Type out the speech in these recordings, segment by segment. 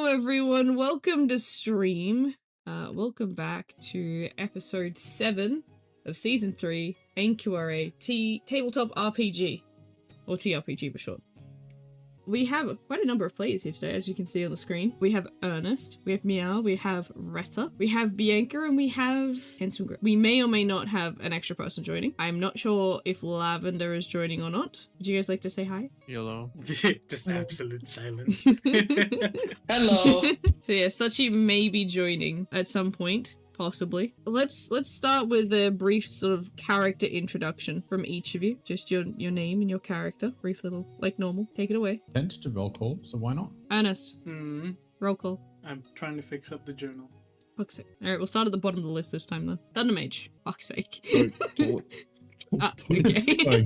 everyone, welcome to stream. Welcome back to episode 7 of season 3, NQRA Tabletop RPG, or TRPG for short. We have quite a number of players here today, as you can see on the screen. We have Ernest, we have Meow, we have Retta, we have Bianca, and we have Handsome Grip. We may or may not have an extra person joining. I'm not sure if Lavender is joining or not. Would you guys like to say hi? Hello. Just absolute silence. Hello. So yeah, Sachi may be joining at some point. Possibly. Let's start with a brief sort of character introduction from each of you. Just your name and your character. Brief little, like normal. Take it away. Tentative roll call, so why not? Ernest. Roll call. I'm trying to fix up the journal. Fuck's sake. Alright, we'll start at the bottom of the list this time then. Thunder Mage. Fuck's sake. Okay.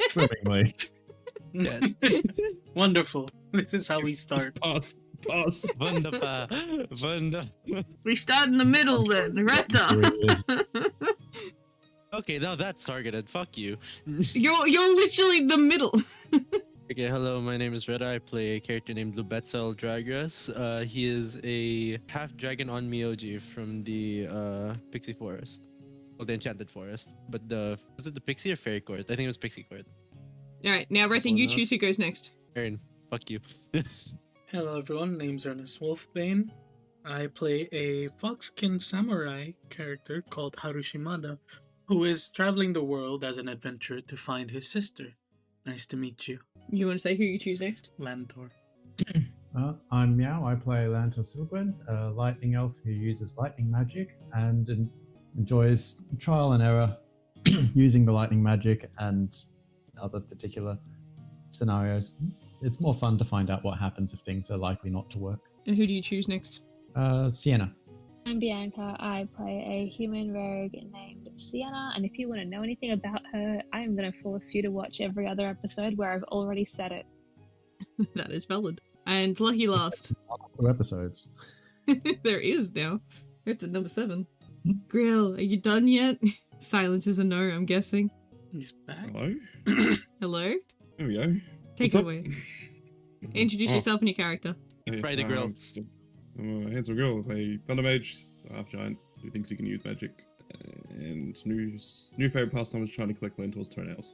Swimmingly. Yeah. Wonderful. This is how we start. Pass. Wunderbar. Wunderbar. We start in the middle then. Retta. Okay, now that's targeted. Fuck you. You're literally the middle. Okay, hello, my name is Retta. I play a character named Lubetzel Dragras. He is a half-dragon on Myoji from the Pixie Forest. Well, the Enchanted Forest. But was it the Pixie or Fairy Court? I think it was Pixie Court. Alright, now Retta, you choose who goes next. Aaron, fuck you. Hello everyone, name's Ernest Wolfbane. I play a foxkin samurai character called Harushimada, who is traveling the world as an adventurer to find his sister. Nice to meet you. You want to say who you choose next? Lantor. I'm Meow. I play Lantor Silgwyn, a lightning elf who uses lightning magic and enjoys trial and error using the lightning magic and other particular scenarios. It's more fun to find out what happens if things are likely not to work. And who do you choose next? Sienna. I'm Bianca. I play a human rogue named Sienna, and if you want to know anything about her, I'm going to force you to watch every other episode where I've already said it. That is valid. And lucky last. 2 episodes. There is now. We're at number 7. Grill, are you done yet? Silence is a no, I'm guessing. He's back. Hello? Hello? There we go. Take What's it up? away. Introduce yourself and your character. Fry the grill. I'm a handsome girl, a thunder mage, half giant, who thinks he can use magic. And new favorite pastime is trying to collect Lentor's toenails.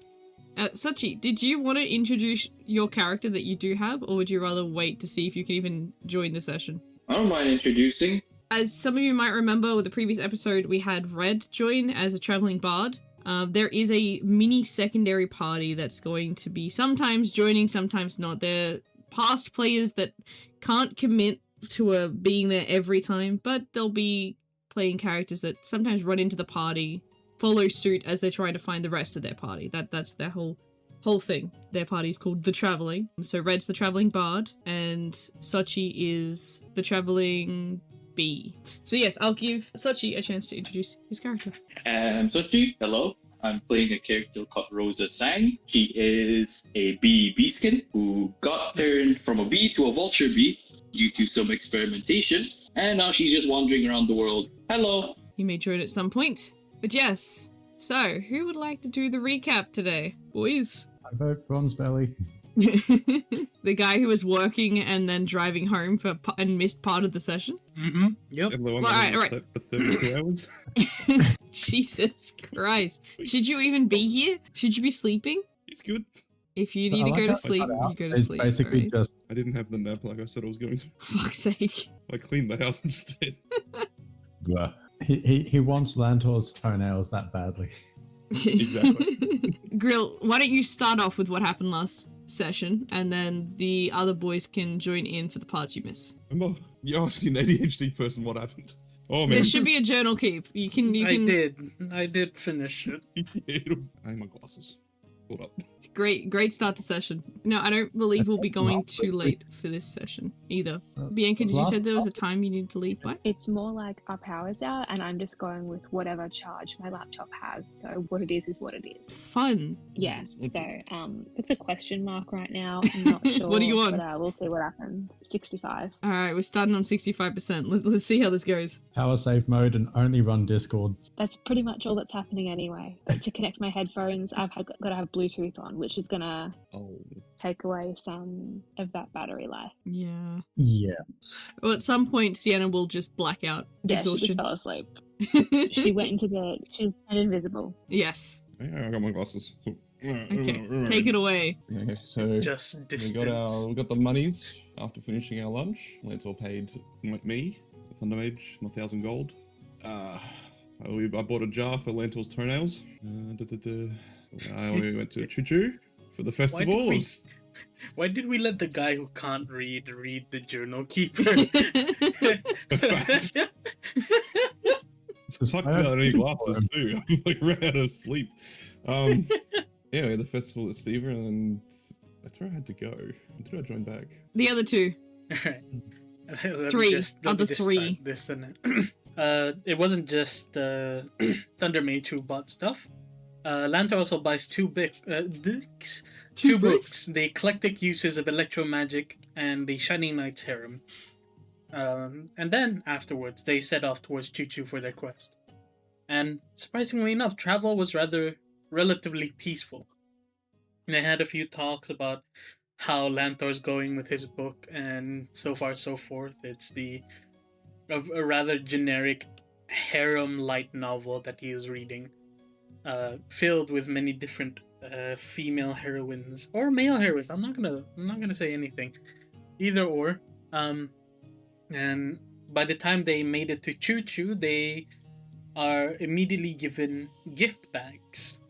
Sachi, did you want to introduce your character that you do have, or would you rather wait to see if you can even join the session? I don't mind introducing. As some of you might remember, with the previous episode, we had Red join as a traveling bard. There is a mini secondary party that's going to be sometimes joining, sometimes not. They're past players that can't commit to being there every time, but they'll be playing characters that sometimes run into the party, follow suit as they're trying to find the rest of their party. That's their whole thing. Their party is called The Traveling. So Red's the Traveling Bard, and Sachi is the Traveling Bee. So yes, I'll give Sachi a chance to introduce his character. Sochi, hello. I'm playing a character called Rosa Sang. She is a bee beeskin who got turned from a bee to a vulture bee due to some experimentation, and now she's just wandering around the world. Hello. He may join at some point. But yes, so who would like to do the recap today, boys? I vote Bronze Belly. The guy who was working and then driving home and missed part of the session? Mm-hmm. Yep. And the one Well, that alright. slept for 32 hours. Jesus Christ. Should you even be here? Should you be sleeping? It's good. If you need to go to sleep, you go to It's sleep. basically alright? just I didn't have the nap like I said I was going to. Fuck's sake. I cleaned the house instead. blah. He wants Lantor's toenails that badly. Exactly. Grill, why don't you start off with what happened last session, and then the other boys can join in for the parts you miss. Remember, you're asking an ADHD person what happened. Oh man. There should be a journal keep. You can. I did finish it. I have my glasses. Hold up. Great start to session. No, I don't believe we'll be going too late for this session either. Bianca, did you say there was a time you needed to leave by? It's more like our power's out, and I'm just going with whatever charge my laptop has. So what it is what it is. Fun. Yeah. So it's a question mark right now. I'm not sure. What are you on? But we'll see what happens. 65. All right, we're starting on 65%. Let's see how this goes. Power save mode and only run Discord. That's pretty much all that's happening anyway. But to connect my headphones, got to have Bluetooth on. on, which is gonna Oh, take away some of that battery life. Yeah. Yeah. Well, at some point, Sienna will just black out. Yeah, she Exhaustion. just fell asleep. She went into she was turned invisible. Yes. yeah, I got my glasses. Okay. Take it away. Okay, so Just we distance. got the monies after finishing our lunch. Lentor paid me, the Thunder Mage, 1,000 gold. I bought a jar for Lentor's toenails. We went to Choo Choo for the festival. Why did we let the guy who can't read the journal keeper? Facts. It's fucked I have without any two glasses too. I was like ran out of sleep. Anyway, the festival at Stever, and then that's where I had to go. Until I joined back. The other two. Alright. Three. Let Of me the just three. start this then. It wasn't just Thunder Mage who bought stuff. Lanta also buys two books. Two Books. The Eclectic Uses of Electromagic and the Shining Knight's Harem. And then afterwards, they set off towards Choo Choo for their quest. And surprisingly enough, travel was relatively peaceful. They had a few talks about how Lantor's going with his book, and so far so forth. It's a rather generic harem light novel that he is reading, filled with many different female heroines or male heroines. I'm not gonna say anything, either or. And by the time they made it to Choo Choo, they are immediately given gift bags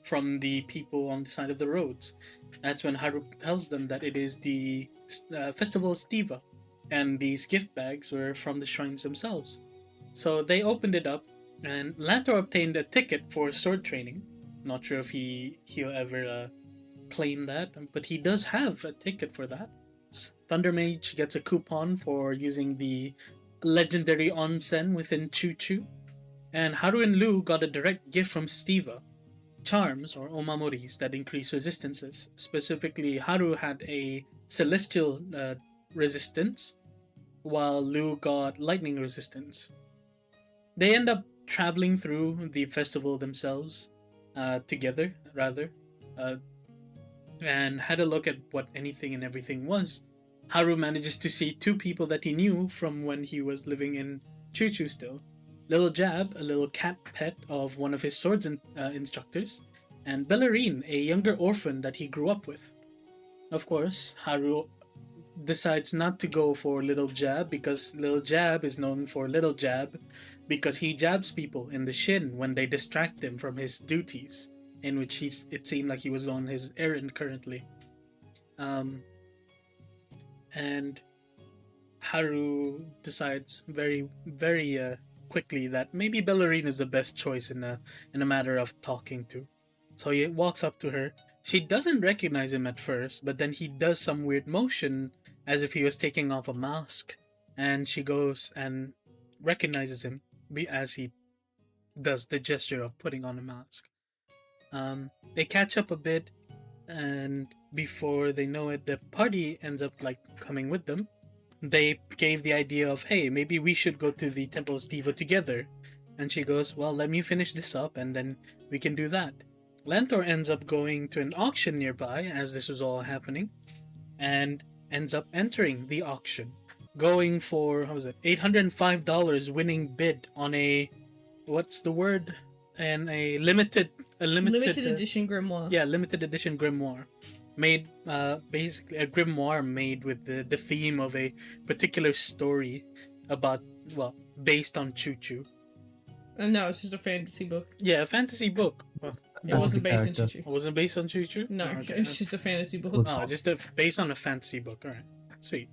from the people on the side of the roads. That's when Haru tells them that it is the Festival of Stiva, and these gift bags were from the shrines themselves. So they opened it up, and Lantor obtained a ticket for sword training. Not sure if he'll ever claim that, but he does have a ticket for that. Thunder Mage gets a coupon for using the legendary onsen within Choo Choo, and Haru and Lu got a direct gift from Stiva. Charms, or omamoris, that increase resistances. Specifically, Haru had a celestial resistance, while Lu got lightning resistance. They end up traveling through the festival themselves, together, rather, and had a look at what anything and everything was. Haru manages to see two people that he knew from when he was living in Choo Choo still. Little Jab, a little cat pet of one of his swords instructors, and Bellarine, a younger orphan that he grew up with. Of course, Haru decides not to go for Little Jab because Little Jab is known for Little Jab because he jabs people in the shin when they distract him from his duties, in which it seemed like he was on his errand currently. And Haru decides very, very quickly that maybe Bellarine is the best choice in a matter of talking to. So he walks up to her. She doesn't recognize him at first, but then he does some weird motion as if he was taking off a mask, and she goes and recognizes him as he does the gesture of putting on a mask. They catch up a bit, and before they know it, the party ends up coming with them. They gave the idea of, hey, maybe we should go to the Temple of Stiva together. And she goes, well, let me finish this up and then we can do that. Lantor ends up going to an auction nearby as this was all happening, and ends up entering the auction, going for, $805 winning bid on a, what's the word? And a limited edition grimoire. Yeah, limited edition grimoire. Made basically a grimoire made with the theme of a particular story about, based on Choo Choo. No, it's just a fantasy book. Yeah, a fantasy book. It wasn't based on Choo Choo. It wasn't based on Choo Choo? No, okay. it's just a fantasy book. Oh, just based on a fantasy book. Alright, sweet.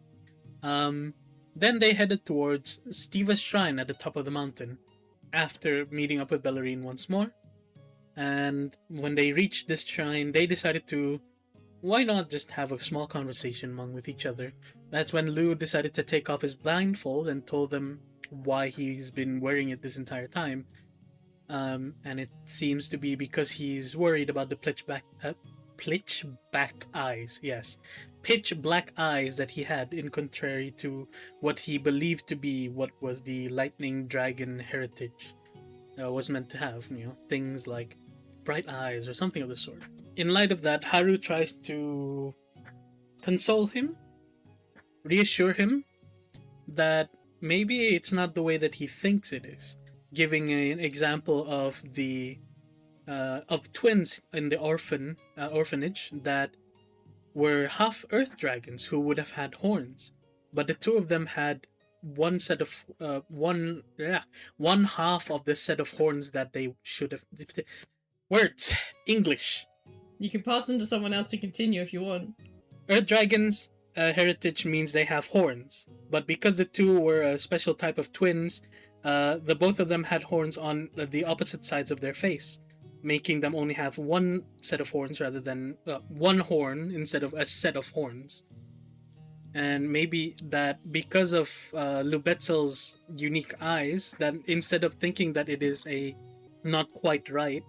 Then they headed towards Stiva's shrine at the top of the mountain, after meeting up with Bellarine once more. And when they reached this shrine, they decided to, why not just have a small conversation with each other? That's when Lu decided to take off his blindfold and told them why he's been wearing it this entire time. And it seems to be because he's worried about the pitch black eyes. Yes, pitch black eyes that he had, in contrary to what he believed to be what was the lightning dragon heritage was meant to have. Things like bright eyes or something of the sort. In light of that, Haru tries to console him, reassure him that maybe it's not the way that he thinks it is, giving an example of the of twins in the orphanage that were half earth dragons who would have had horns, but the two of them had one set of one half of the set of horns that they should have. Words, English. You can pass them to someone else to continue if you want. Earth dragons' heritage means they have horns, but because the two were a special type of twins, the both of them had horns on the opposite sides of their face, making them only have one set of horns rather than one horn instead of a set of horns. And maybe that because of Lubetzel's unique eyes, that instead of thinking that it is a not quite right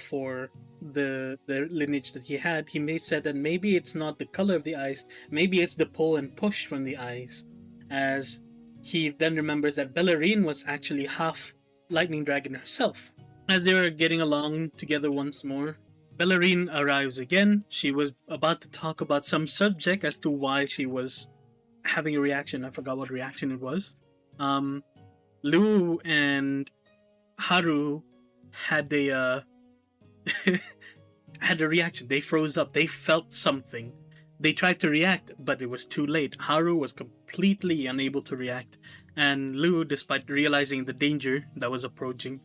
for the lineage that he had, he may said that maybe it's not the color of the eyes, maybe it's the pull and push from the eyes, as he then remembers that Bellarine was actually half lightning dragon herself. As they were getting along together once more, Bellarine arrives again. She was about to talk about some subject as to why she was having a reaction. I forgot what reaction it was. Lu and Haru had a had a reaction. They froze up. They felt something. They tried to react, but it was too late. Haru was completely unable to react, and Lu, despite realizing the danger that was approaching,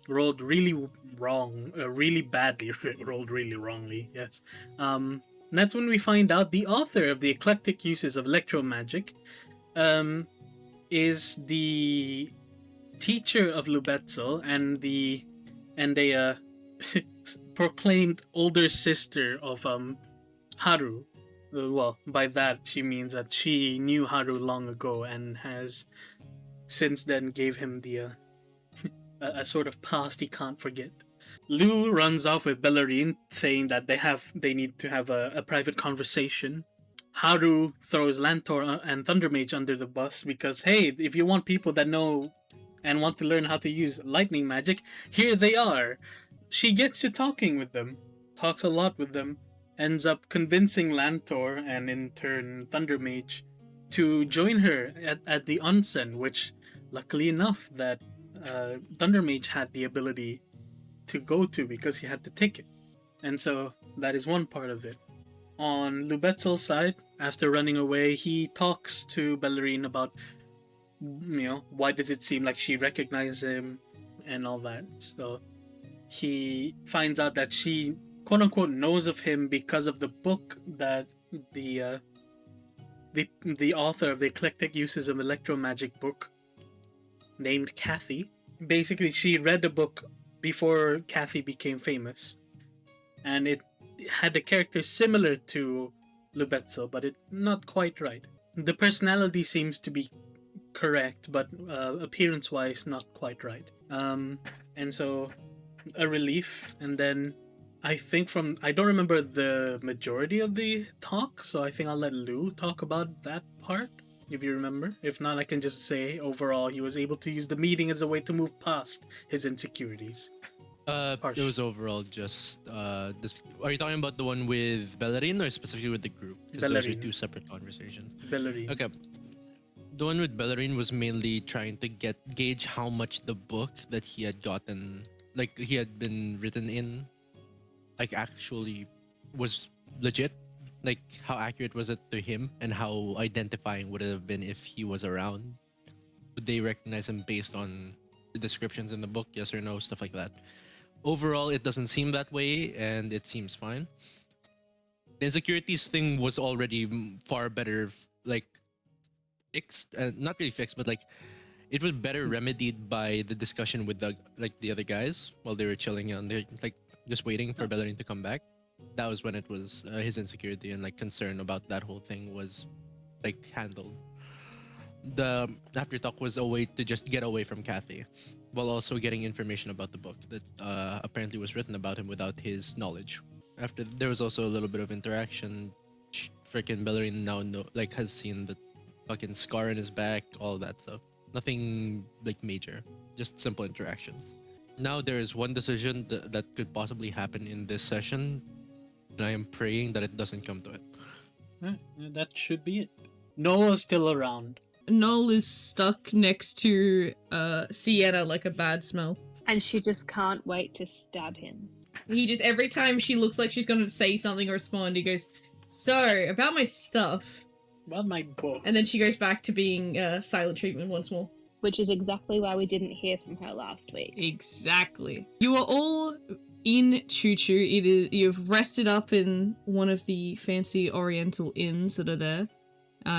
rolled really wrong, really badly, rolled really wrongly, yes. That's when we find out the author of the eclectic uses of electromagic is the teacher of Lubetzel and a proclaimed older sister of Haru. Well, by that she means that she knew Haru long ago and has since then gave him the a sort of past he can't forget. Lu runs off with Bellarine, saying that they need to have a private conversation. Haru throws Lantor and Thundermage under the bus because, hey, if you want people that know and want to learn how to use lightning magic, here they are. She gets to talking with them, talks a lot with them, ends up convincing Lantor and in turn Thundermage to join her at the onsen, which luckily enough that Thundermage had the ability to go to because he had the ticket. And so that is one part of it. On Lubetzel's side, after running away, he talks to Bellarine about, why does it seem like she recognizes him and all that. So he finds out that she quote-unquote knows of him because of the book that the author of the Eclectic Uses of Electromagic book, named Kathy. Basically, she read the book before Kathy became famous, and it had a character similar to Lubetzel, but it not quite right. The personality seems to be correct, but appearance-wise not quite right. And so a relief, and then I think I don't remember the majority of the talk, so I think I'll let Lu talk about that part, if you remember. If not, I can just say overall he was able to use the meeting as a way to move past his insecurities. It was overall just this. Are you talking about the one with Bellarine or specifically with the group? Because those are two separate conversations. Bellarine. Okay. The one with Bellarine was mainly trying to gauge how much the book that he had gotten, like he had been written in, like actually was legit. Like how accurate was it to him, and how identifying would it have been if he was around? Would they recognize him based on the descriptions in the book? Yes or no, stuff like that. Overall, it doesn't seem that way, and it seems fine. The insecurities thing was already far better, like fixed, not really fixed, but like it was better remedied by the discussion with the other guys while they were chilling on there, like just waiting for Bellarine to come back. That was when it was his insecurity and like concern about that whole thing was like handled. The after talk was a way to just get away from Kathy, while also getting information about the book that apparently was written about him without his knowledge. After there was also a little bit of interaction. Freaking Bellarine now has seen the fucking scar in his back, all that stuff. Nothing like major, just simple interactions. Now there is one decision that could possibly happen in this session, and I am praying that it doesn't come to it. That should be it. Noah's still around. Noel is stuck next to Sienna like a bad smell. And she just can't wait to stab him. He just, every time she looks like she's gonna say something or respond, he goes, "So, about my stuff." About my book. And then she goes back to being silent treatment once more. Which is exactly why we didn't hear from her last week. Exactly. You are all in Choo Choo. It is, you've rested up in one of the fancy oriental inns that are there.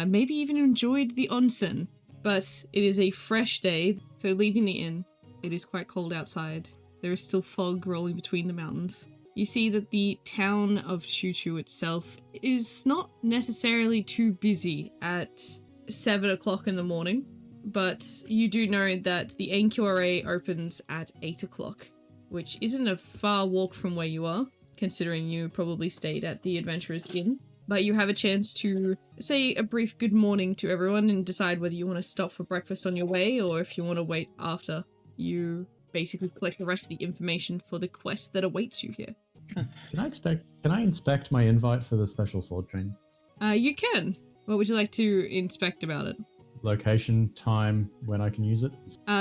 Maybe even enjoyed the onsen. But it is a fresh day, so leaving the inn, it is quite cold outside. There is still fog rolling between the mountains. You see that the town of Choo Choo itself is not necessarily too busy at 7 o'clock in the morning. But you do know that the NQRA opens at 8 o'clock, which isn't a far walk from where you are, considering you probably stayed at the Adventurers Inn. But you have a chance to say a brief good morning to everyone and decide whether you want to stop for breakfast on your way or if you want to wait after you basically collect the rest of the information for the quest that awaits you here. Can I inspect my invite for the special sword training? You can. What would you like to inspect about it? Location, time, when I can use it.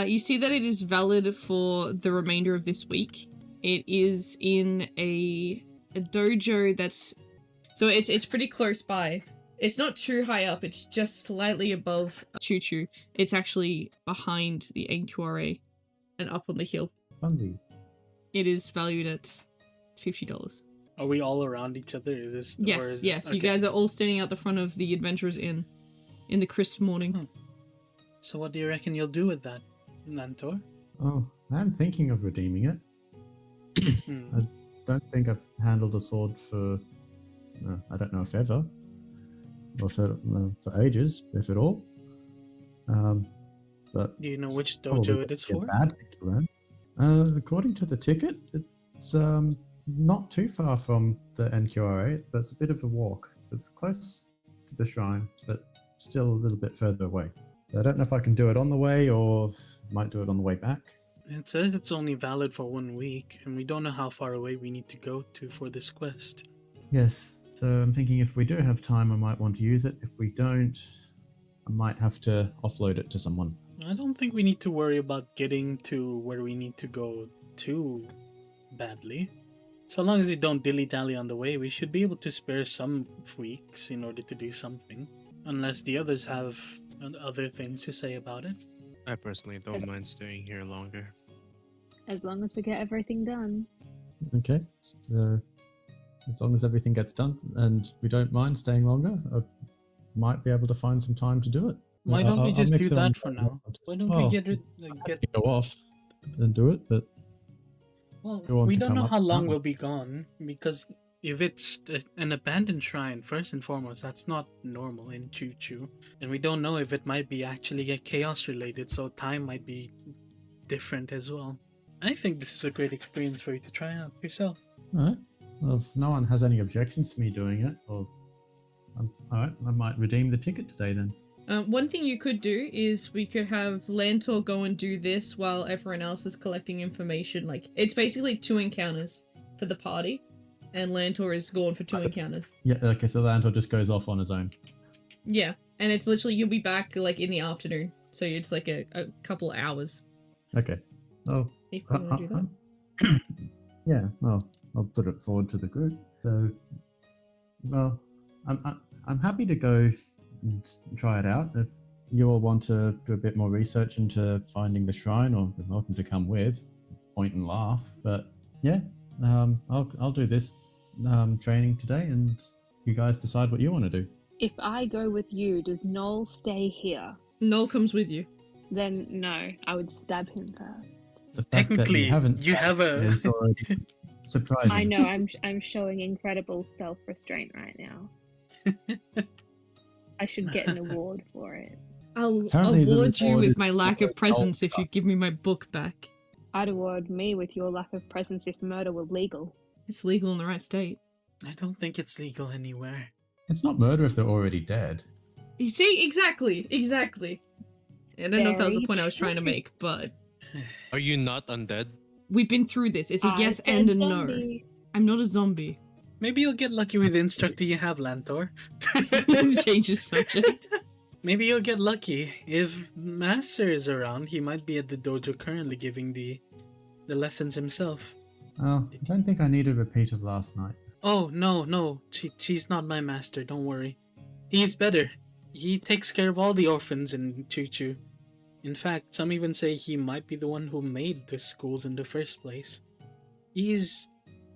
You see that it is valid for the remainder of this week. It is in a dojo that's... So it's pretty close by. It's not too high up, it's just slightly above Choo Choo. It's actually behind the NQRA and up on the hill. Fundy. It is valued at $50. Are we all around each other? Is this, Yes. Okay. You guys are all standing out the front of the Adventurers Inn in the crisp morning. So what do you reckon you'll do with that, Nantor? Oh, I'm thinking of redeeming it. I don't think I've handled a sword for, I don't know if ever, or for ages, if at all. But Do you know which probably dojo it is a for? bad thing to learn. According to the ticket, it's not too far from the NQRA, but it's a bit of a walk. So it's close to the shrine, but still a little bit further away. I don't know if I can do it on the way or might do it on the way back. It says it's only valid for 1 week, and we don't know how far away we need to go to for this quest. Yes, so I'm thinking if we do have time, I might want to use it. If we don't, I might have to offload it to someone. I don't think we need to worry about getting to where we need to go too badly. So long as you don't dilly-dally on the way, we should be able to spare some weeks in order to do something. Unless the others have other things to say about it. I personally don't mind staying here longer. As long as we get everything done. Okay, so as long as everything gets done and we don't mind staying longer, I might be able to find some time to do it. Why don't we I'll just mix do it on- that for now? Why don't we get go off and do it, but Well, go on we to don't come know up how with long that. we'll be gone, because if it's an abandoned shrine, first and foremost, that's not normal in Choo Choo. And we don't know if it might be actually chaos related, so time might be different as well. I think this is a great experience for you to try out yourself. Alright. Well, if no one has any objections to me doing it, or alright, I might redeem the ticket today then. One thing you could do is we could have Lantor go and do this while everyone else is collecting information. Like, it's basically 2 encounters for the party, and Lantor is gone for 2 encounters. Yeah, okay, so Lantor just goes off on his own. Yeah, and it's literally, you'll be back, like, in the afternoon. So it's like a couple hours. Okay. Oh, If we want to do that. yeah, well, I'll put it forward to the group. So, well, I'm happy to go and try it out. If you all want to do a bit more research into finding the shrine, or you're welcome to come with, point and laugh. But yeah, I'll do this training today, and you guys decide what you want to do. If I go with you, does Noel stay here? Noel comes with you. Then no, I would stab him first. The fact that Technically, you have a... is already surprising. I know, I'm showing incredible self-restraint right now. I should get an award for it. I'll Apparently the award you reward with is my lack of always presence if gold. you give me my book back. I'd award me with your lack of presence if murder were legal. It's legal in the right state. I don't think it's legal anywhere. It's not murder if they're already dead. You see? Exactly. I don't know if that was the Very point I was trying to true. make, but... Are you not undead? We've been through this. It's a I yes said and a no. zombie. I'm not a zombie. Maybe you'll get lucky with the instructor you have, Lantor. Changes subject. Maybe you'll get lucky. If Master is around, he might be at the dojo currently giving the lessons himself. Oh, I don't think I need a repeat of last night. Oh, no. She's not my master, don't worry. He's better. He takes care of all the orphans in Choo-Choo. In fact, some even say he might be the one who made the schools in the first place. He's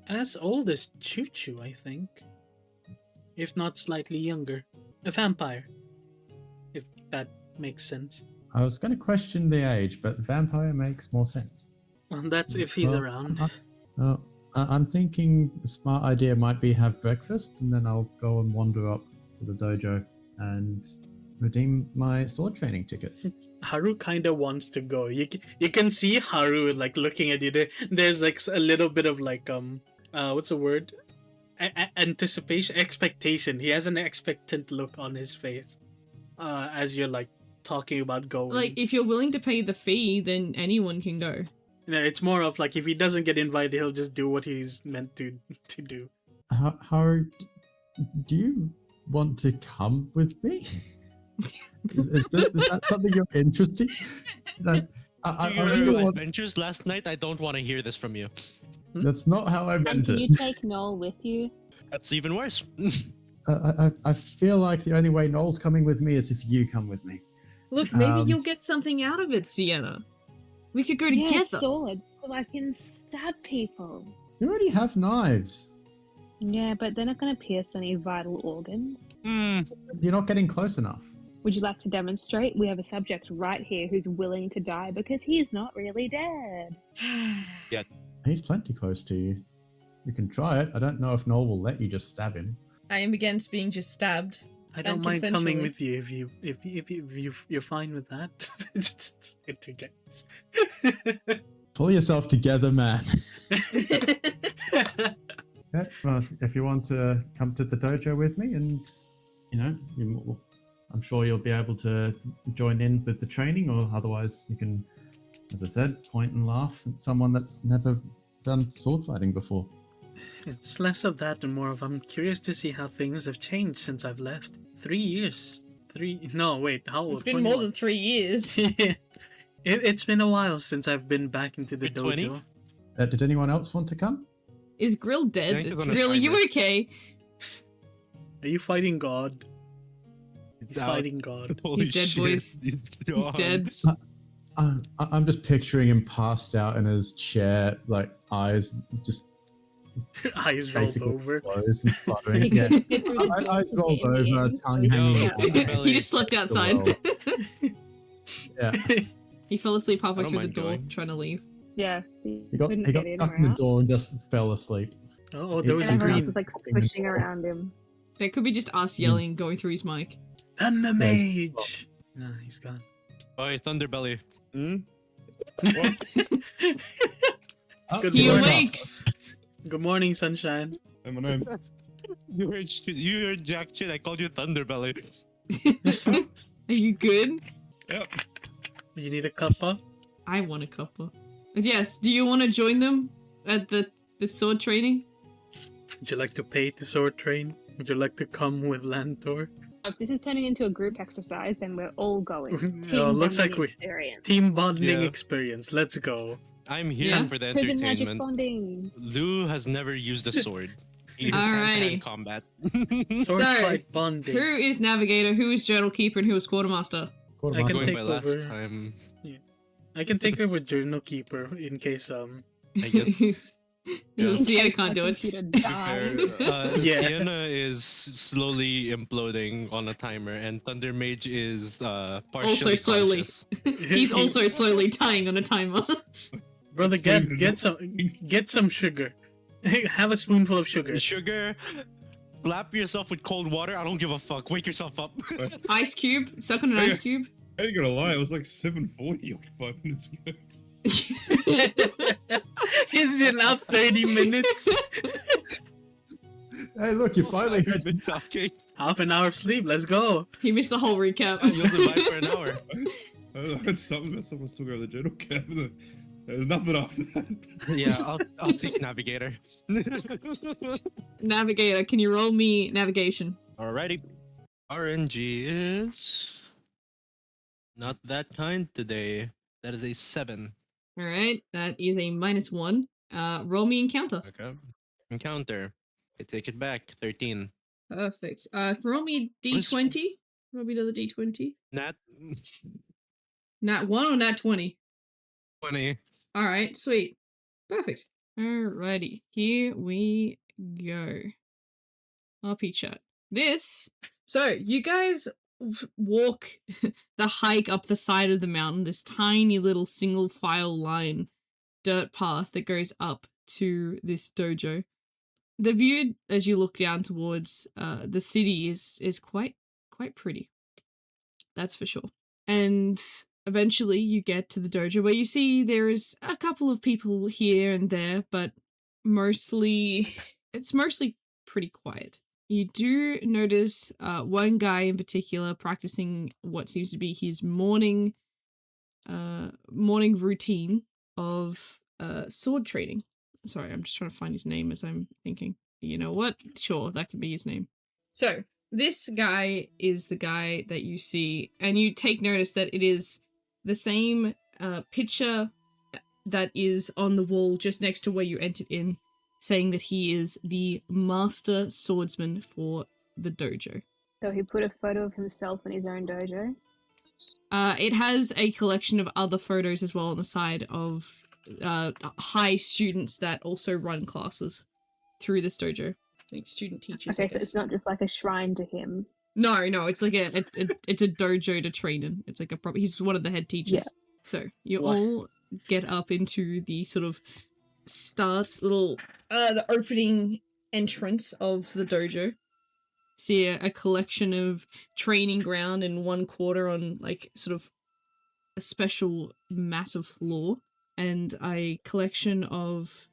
as old as Choo-Choo, I think. If not slightly younger. A vampire. If that makes sense. I was going to question the age, but vampire makes more sense. Well, that's if he's Well, around. I'm thinking a smart idea might be have breakfast, and then I'll go and wander up to the dojo and redeem my sword training ticket. Haru kind of wants to go. You can see Haru like looking at you. There's like a little bit of like what's the word? Anticipation, expectation. He has an expectant look on his face as you're like talking about going. Like, if you're willing to pay the fee, then anyone can go. No, it's more of like if he doesn't get invited, he'll just do what he's meant to do. How do you want to come with me? is that something you're interested in? I really Your want... adventures last night, I don't want to hear this from you. That's not how I And meant can it. you take Noel with you? That's even worse. I feel like the only way Noel's coming with me is if you come with me. Look, maybe Um, you'll get something out of it, Sienna. We could go Yeah, together. sword, so I can stab people. You already have knives. Yeah, but they're not going to pierce any vital organs. You're not getting close enough. Would you like to demonstrate? We have a subject right here who's willing to die because he's not really dead. He's plenty close to you. You can try it. I don't know if Noel will let you just stab him. I am against being just stabbed. I don't mind coming consensually. with you if you're fine with that. Just interjects. Pull yourself together, man. Yeah, well, if you want to come to the dojo with me, and I'm sure you'll be able to join in with the training, or otherwise you can, as I said, point and laugh at someone that's never done sword fighting before. It's less of that and more of I'm curious to see how things have changed since I've left. 3 years. No, wait, how old? It's been more than 3 years. It's been a while since I've been back into the You're 20? dojo. Did anyone else want to come? Is Grill dead? Thank you for Grill, are trying you this. okay? Are you fighting God? He's No. fighting God. Holy He's dead, shit, boys. He's He's dead. I'm just picturing him passed out in his chair, like eyes just Eyes rolled basically over. closed and fluttering. Yeah, eyes rolled over, tongue hanging out. He just slept outside. Yeah, He fell asleep halfway I don't through the mind door, going. trying to leave. Yeah. he got couldn't stuck get in in or the out. door and just fell asleep. Oh, there was And a everyone else green. was like squishing around him. That could be just us yelling, going through his mic. And the Yeah, he's- mage! Nah, he's gone. Oi, Thunderbelly. Oh, Good He morning. awakes! Good morning, sunshine. Hey, my name. You heard jack shit. I called you Thunderbelly. Are you good? Yep. You need a cuppa? I want a cuppa. Yes, do you want to join them at the sword training? Would you like to pay to sword train? Would you like to come with Lantor? If this is turning into a group exercise, then we're all going. Oh, looks bonding like we- experience. Team bonding Yeah. experience. Let's go. I'm here Yeah. for the Prison magic entertainment. bonding. Lou has never used a sword. He just has Alrighty. hand combat. Sword So, fight bonding. Who is Navigator, who is Journal Keeper, and who is Quartermaster? I can Going take by last over. time, I can take over Journal Keeper in case I guess. You'll Yeah. see, I In case can't my do it. computer To be dies. fair, Yeah. Sienna is slowly imploding on a timer, and Thunder Mage is partially Also slowly. conscious. He's also slowly dying on a timer. Brother, get some sugar. Have a spoonful of sugar. Sugar, slap yourself with cold water. I don't give a fuck. Wake yourself up. Ice cube? Suck on an ice cube? I ain't gonna lie, it was like 7:40 like 5 minutes ago. He's been up 30 minutes. Hey, look, you finally I've heard. been talking. Half an hour of sleep. Let's go. He missed the whole recap. You'll survive for an hour. I heard something about someone's talking about the journal cabinet. There's nothing after that. Yeah, I'll take navigator. Navigator, can you roll me navigation? Alrighty. RNG is not that kind today. That is a 7. All right, that is a -1. Roll me encounter. Okay. Encounter. I take it back. 13. Perfect. Roll me What is- d20. Roll me another d20. Nat Nat 1 or nat 20? 20. All right, sweet. Perfect. Alrighty, here we go. RP chat. So you guys walk the hike up the side of the mountain, this tiny little single file line dirt path that goes up to this dojo. The view as you look down towards the city is quite pretty. That's for sure. And eventually you get to the dojo where you see there is a couple of people here and there, but it's mostly pretty quiet. You do notice one guy in particular practicing what seems to be his morning routine of sword training. Sorry, I'm just trying to find his name as I'm thinking. You know what? Sure, that could be his name. So, this guy is the guy that you see, and you take notice that it is the same picture that is on the wall just next to where you entered in, saying that he is the master swordsman for the dojo. So he put a photo of himself in his own dojo. It has a collection of other photos as well on the side of high students that also run classes through this dojo. Like student teachers. Okay, so it's not just like a shrine to him. No, it's like it's a dojo to train in. It's like he's one of the head teachers. Yeah. So you all get up into the sort of the opening entrance of the dojo. See a collection of training ground in one corner on like sort of a special mat of floor, and a collection of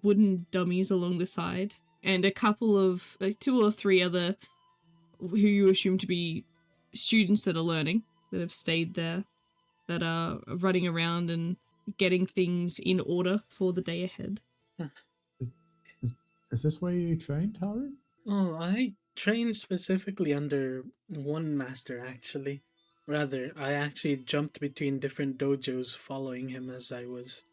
wooden dummies along the side, and a couple of like 2 or 3 other who you assume to be students that are learning, that have stayed there, that are running around and getting things in order for the day ahead. Is this where you trained, Haru? Oh, I trained specifically under one master, actually. Rather, I actually jumped between different dojos following him as I was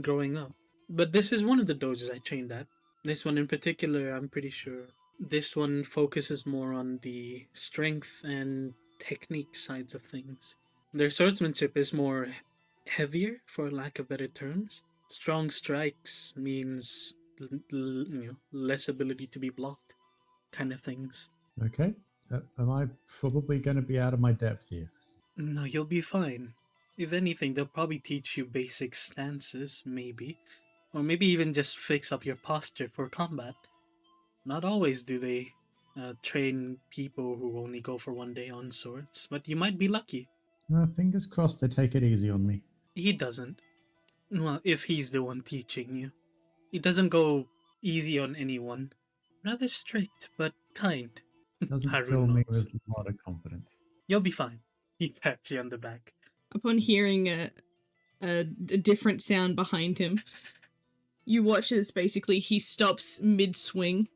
growing up. But this is one of the dojos I trained at. This one in particular, I'm pretty sure. This one focuses more on the strength and technique sides of things. Their swordsmanship is more heavier, for lack of better terms. Strong strikes means less ability to be blocked, kind of things. Okay. Am I probably going to be out of my depth here? No, you'll be fine. If anything, they'll probably teach you basic stances, maybe. Or maybe even just fix up your posture for combat. Not always do they train people who only go for 1 day on swords, but you might be lucky. Fingers crossed they take it easy on me. He doesn't. Well, if he's the one teaching you. He doesn't go easy on anyone. Rather strict, but kind. Doesn't Haru fill me nods. with a lot of confidence. You'll be fine. He pats you on the back. Upon hearing a different sound behind him, you watch as basically he stops mid-swing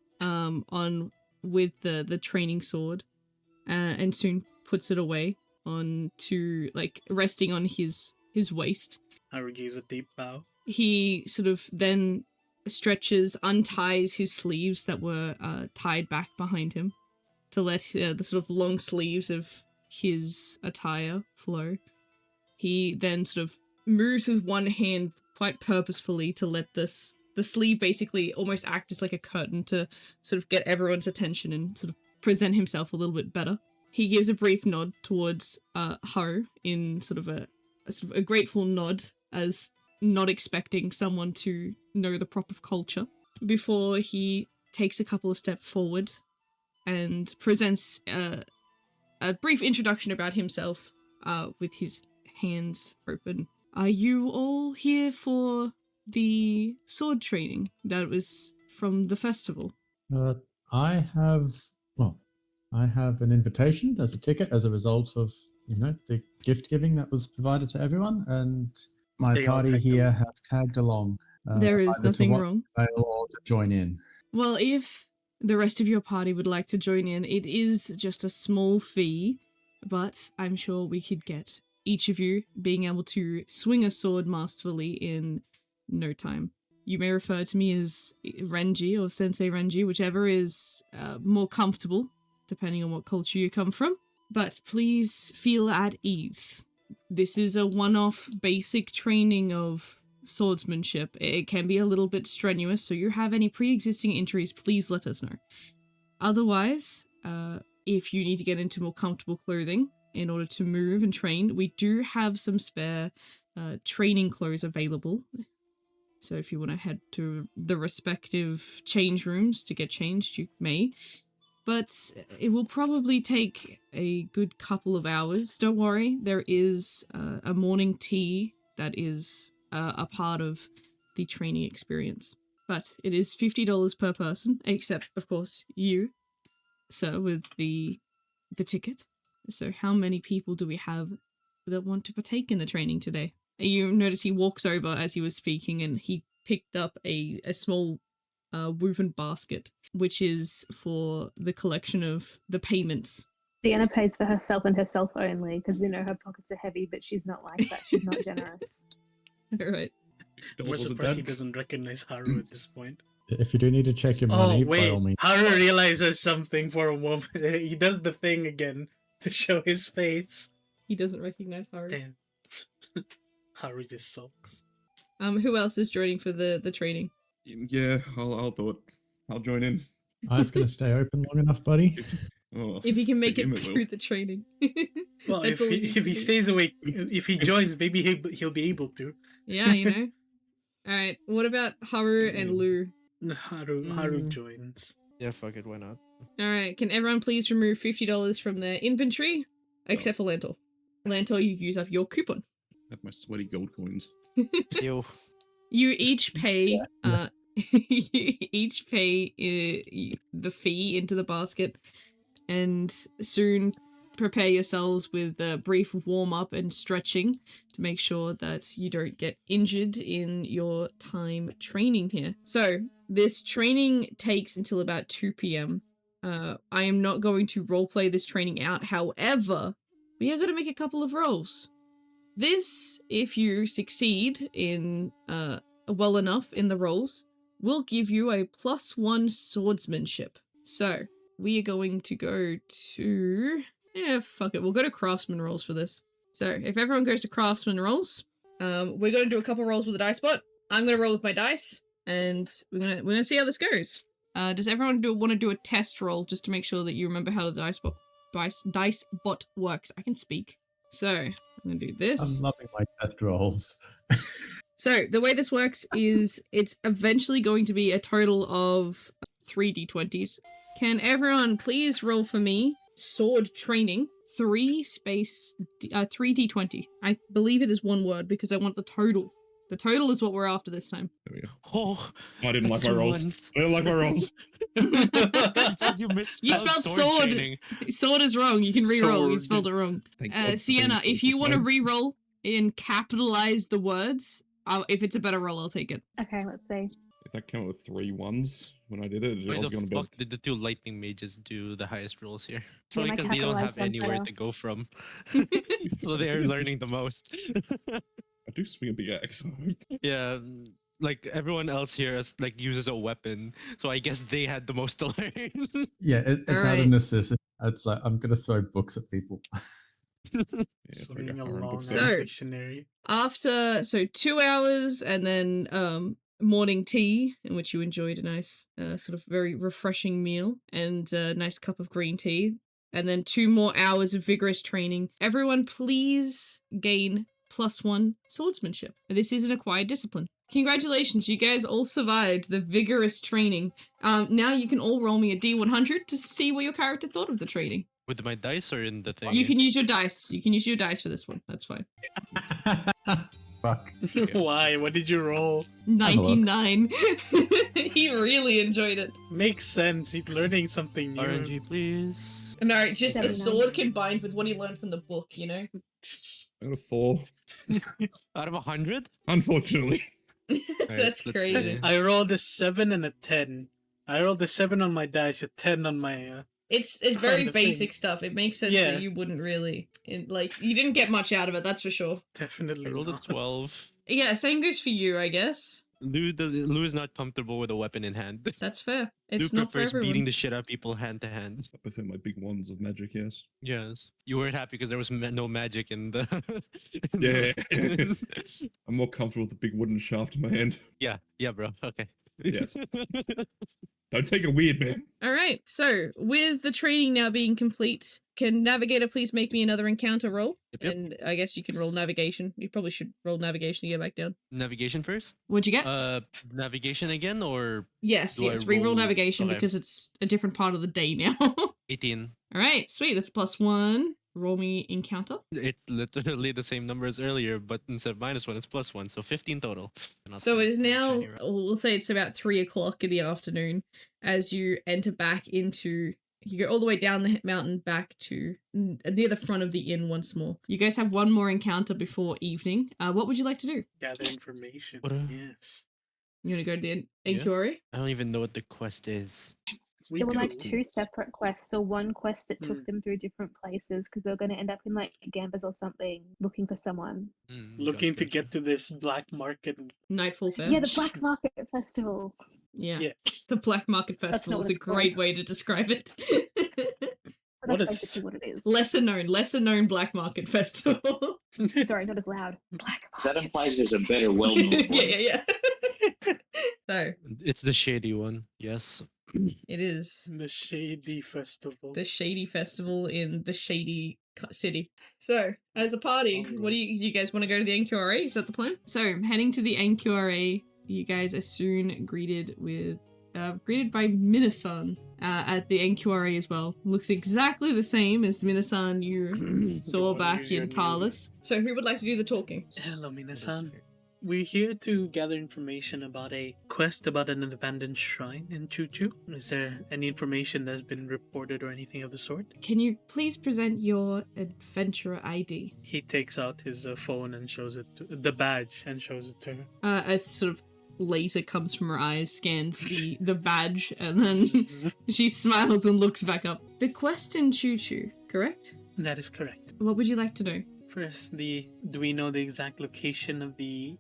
with the training sword, and soon puts it away onto, like, resting on his waist. Haru gives a deep bow. He sort of then unties his sleeves that were tied back behind him to let the sort of long sleeves of his attire flow. He then sort of moves with one hand quite purposefully to let the sleeve basically almost act as like a curtain to sort of get everyone's attention and sort of present himself a little bit better. He gives a brief nod towards Haru in sort of a grateful nod, as not expecting someone to know the proper culture, before he takes a couple of steps forward and presents a brief introduction about himself with his hands open. Are you all here for the sword training that was from the festival? I have an invitation as a ticket as a result of, the gift giving that was provided to everyone, and My They all party tagged here along. have tagged along. There is either to nothing watch wrong. the trail or to join in. Well, if the rest of your party would like to join in, it is just a small fee, but I'm sure we could get each of you being able to swing a sword masterfully in no time. You may refer to me as Renji or Sensei Renji, whichever is more comfortable, depending on what culture you come from. But please feel at ease. This is a one-off basic training of swordsmanship. It can be a little bit strenuous, so you have any pre-existing injuries, please let us know. Otherwise, if you need to get into more comfortable clothing in order to move and train, we do have some spare training clothes available. So if you want to head to the respective change rooms to get changed, you may. But it will probably take a good couple of hours. Don't worry, there is a morning tea that is a part of the training experience. But it is $50 per person, except, of course, you, sir, with the ticket. So how many people do we have that want to partake in the training today? You notice he walks over as he was speaking, and he picked up a small woven basket, which is for the collection of the payments. Sienna pays for herself and herself only because we know her pockets are heavy, but she's not like that. She's not generous. Alright. We're surprised he doesn't recognize Haru at this point. If you do need to check your Oh, money, by all wait. means. Haru realizes something for a moment. He does the thing again to show his face. He doesn't recognize Haru. Damn. Haru just sulks. Who else is joining for the training? Yeah, I'll do it. I'll join in. Eyes gonna stay open long enough, buddy? Oh, If he can make him it will. through the training. Well, That's if all he, needs if to he do. stays awake, if he joins, maybe he'll be able to. Yeah, you know. Alright, what about Haru and Lu? Haru joins. Yeah, fuck it, why not? Alright, can everyone please remove $50 from their inventory? Except for Lantor. Lantor, you use up your coupon. Have my sweaty gold coins. Yo. You each pay, you each pay the fee into the basket, and soon prepare yourselves with a brief warm-up and stretching to make sure that you don't get injured in your time training here. So, this training takes until about 2 p.m. I am not going to roleplay this training out, however, we are going to make a couple of rolls. This, if you succeed in well enough in the rolls, will give you a +1 swordsmanship. So, we are going to go to... Yeah, fuck it. We'll go to craftsman rolls for this. So, if everyone goes to craftsman rolls, we're going to do a couple rolls with a dice bot. I'm going to roll with my dice, and we're gonna see how this goes. Does everyone want to do a test roll just to make sure that you remember how the dice bot works? I can speak. So, I'm gonna do this. I'm loving my test rolls. So, the way this works is it's eventually going to be a total of 3 d20s. Can everyone please roll for me sword training 3 d20? I believe it is one word because I want the total. The total is what we're after this time. There we go. Oh, I didn't like that's my rolls. ones. I didn't like my rolls. You misspelled You spelled sword. training. Sword is wrong. You can re-roll. You Sword. spelled it wrong. Thank God Sienna, things if you want to words. re-roll and capitalize the words, if it's a better roll, I'll take it. Okay, let's see. If that came out with 3 ones when I did it, I Why was the going to be. fuck did the 2 lightning mages do the highest rolls here? It's Yeah, probably my because they don't have capitalized one's anywhere better. to go from. So they're learning the most. I do swing a big axe. Yeah, like everyone else here is, like, uses a weapon, so I guess they had the most to learn. Yeah, it's out Alright. of necessity. It's like, I'm gonna throw books at people. Yeah, there we Swinging go. a Our own long books ass So- dictionary. After 2 hours and then morning tea, in which you enjoyed a nice sort of very refreshing meal and a nice cup of green tea, and then 2 more hours of vigorous training, everyone please gain +1 swordsmanship. This is an acquired discipline. Congratulations, you guys all survived the vigorous training. Now you can all roll me a d100 to see what your character thought of the training. With my dice or in the thing? You can use your dice. You can use your dice for this one. That's fine. Fuck. Okay. Why? What did you roll? a look. 99. He really enjoyed it. Makes sense. He's learning something new. RNG, please. No, just the 79. sword combined with what he learned from the book, you know? I got a 4. Out of 100? Unfortunately. That's let's crazy. see. I rolled a 7 and a 10. I rolled a 7 on my dice, a 10 on my. It's very the basic thing. stuff. It makes sense Yeah. that you wouldn't really you didn't get much out of it. That's for sure. Definitely I rolled a not. 12. Yeah, same goes for you, I guess. Lou is not comfortable with a weapon in hand. That's fair. Lou It's not for prefers beating everyone. the shit out of people hand to hand. I prefer my big wands of magic, yes. Yes. You weren't happy because there was no magic in the... Yeah. I'm more comfortable with the big wooden shaft in my hand. Yeah, bro. Okay. Yes. Don't take it weird, man. All right. So, with the training now being complete, can Navigator please make me another encounter roll? Yep. And I guess you can roll navigation. You probably should roll navigation to get back down. Navigation first? What'd you get? Navigation again, or yes, do I reroll roll- navigation okay. because it's a different part of the day now. 18? All right, sweet. That's +1. Roll me encounter. It's literally the same number as earlier, but instead of -1, it's +1, so 15 total. So it is now, Shiny roll. we'll say it's about 3 o'clock in the afternoon as you enter back into, you go all the way down the mountain back to near the front of the inn once more. You guys have one more encounter before evening. What would you like to do? Gather information. What a- Yes. You want to go to the Yeah. NQRA? I don't even know what the quest is. We There were do. like 2 separate quests. So one quest that took Hmm. them through different places because they were going to end up in like Gambas or something, looking for someone. Looking to Gotcha. get to this black market. Nightfall Fair? Yeah, the Black Market Festival. Yeah. Yeah. The Black Market That's Festival not is what a it's great called. way to describe it. But What that's is- basically what it is. lesser known Black Market Festival. Sorry, not as loud. Black That Market. implies there's a better, well-known one. yeah. So, It's the shady one, yes. it is The Shady Festival. the Shady Festival in the Shady City. So, as a party, what do you guys want to go to the NQRA? Is that the plan? So, heading to the NQRA, you guys are soon greeted by Minasan at the NQRA as well. Looks exactly the same as Minasan you saw What back is your in name? Talus. So, who would like to do the talking? Hello, Minasan. We're here to gather information about a quest about an abandoned shrine in Chuchu. Is there any information that's been reported or anything of the sort? Can you please present your adventurer ID? He takes out his phone and shows it to the badge and shows it to her. As sort of laser comes from her eyes, scans the badge, and then she smiles and looks back up. The quest in Chuchu, correct? That is correct. What would you like to know? First, do we know the exact location of the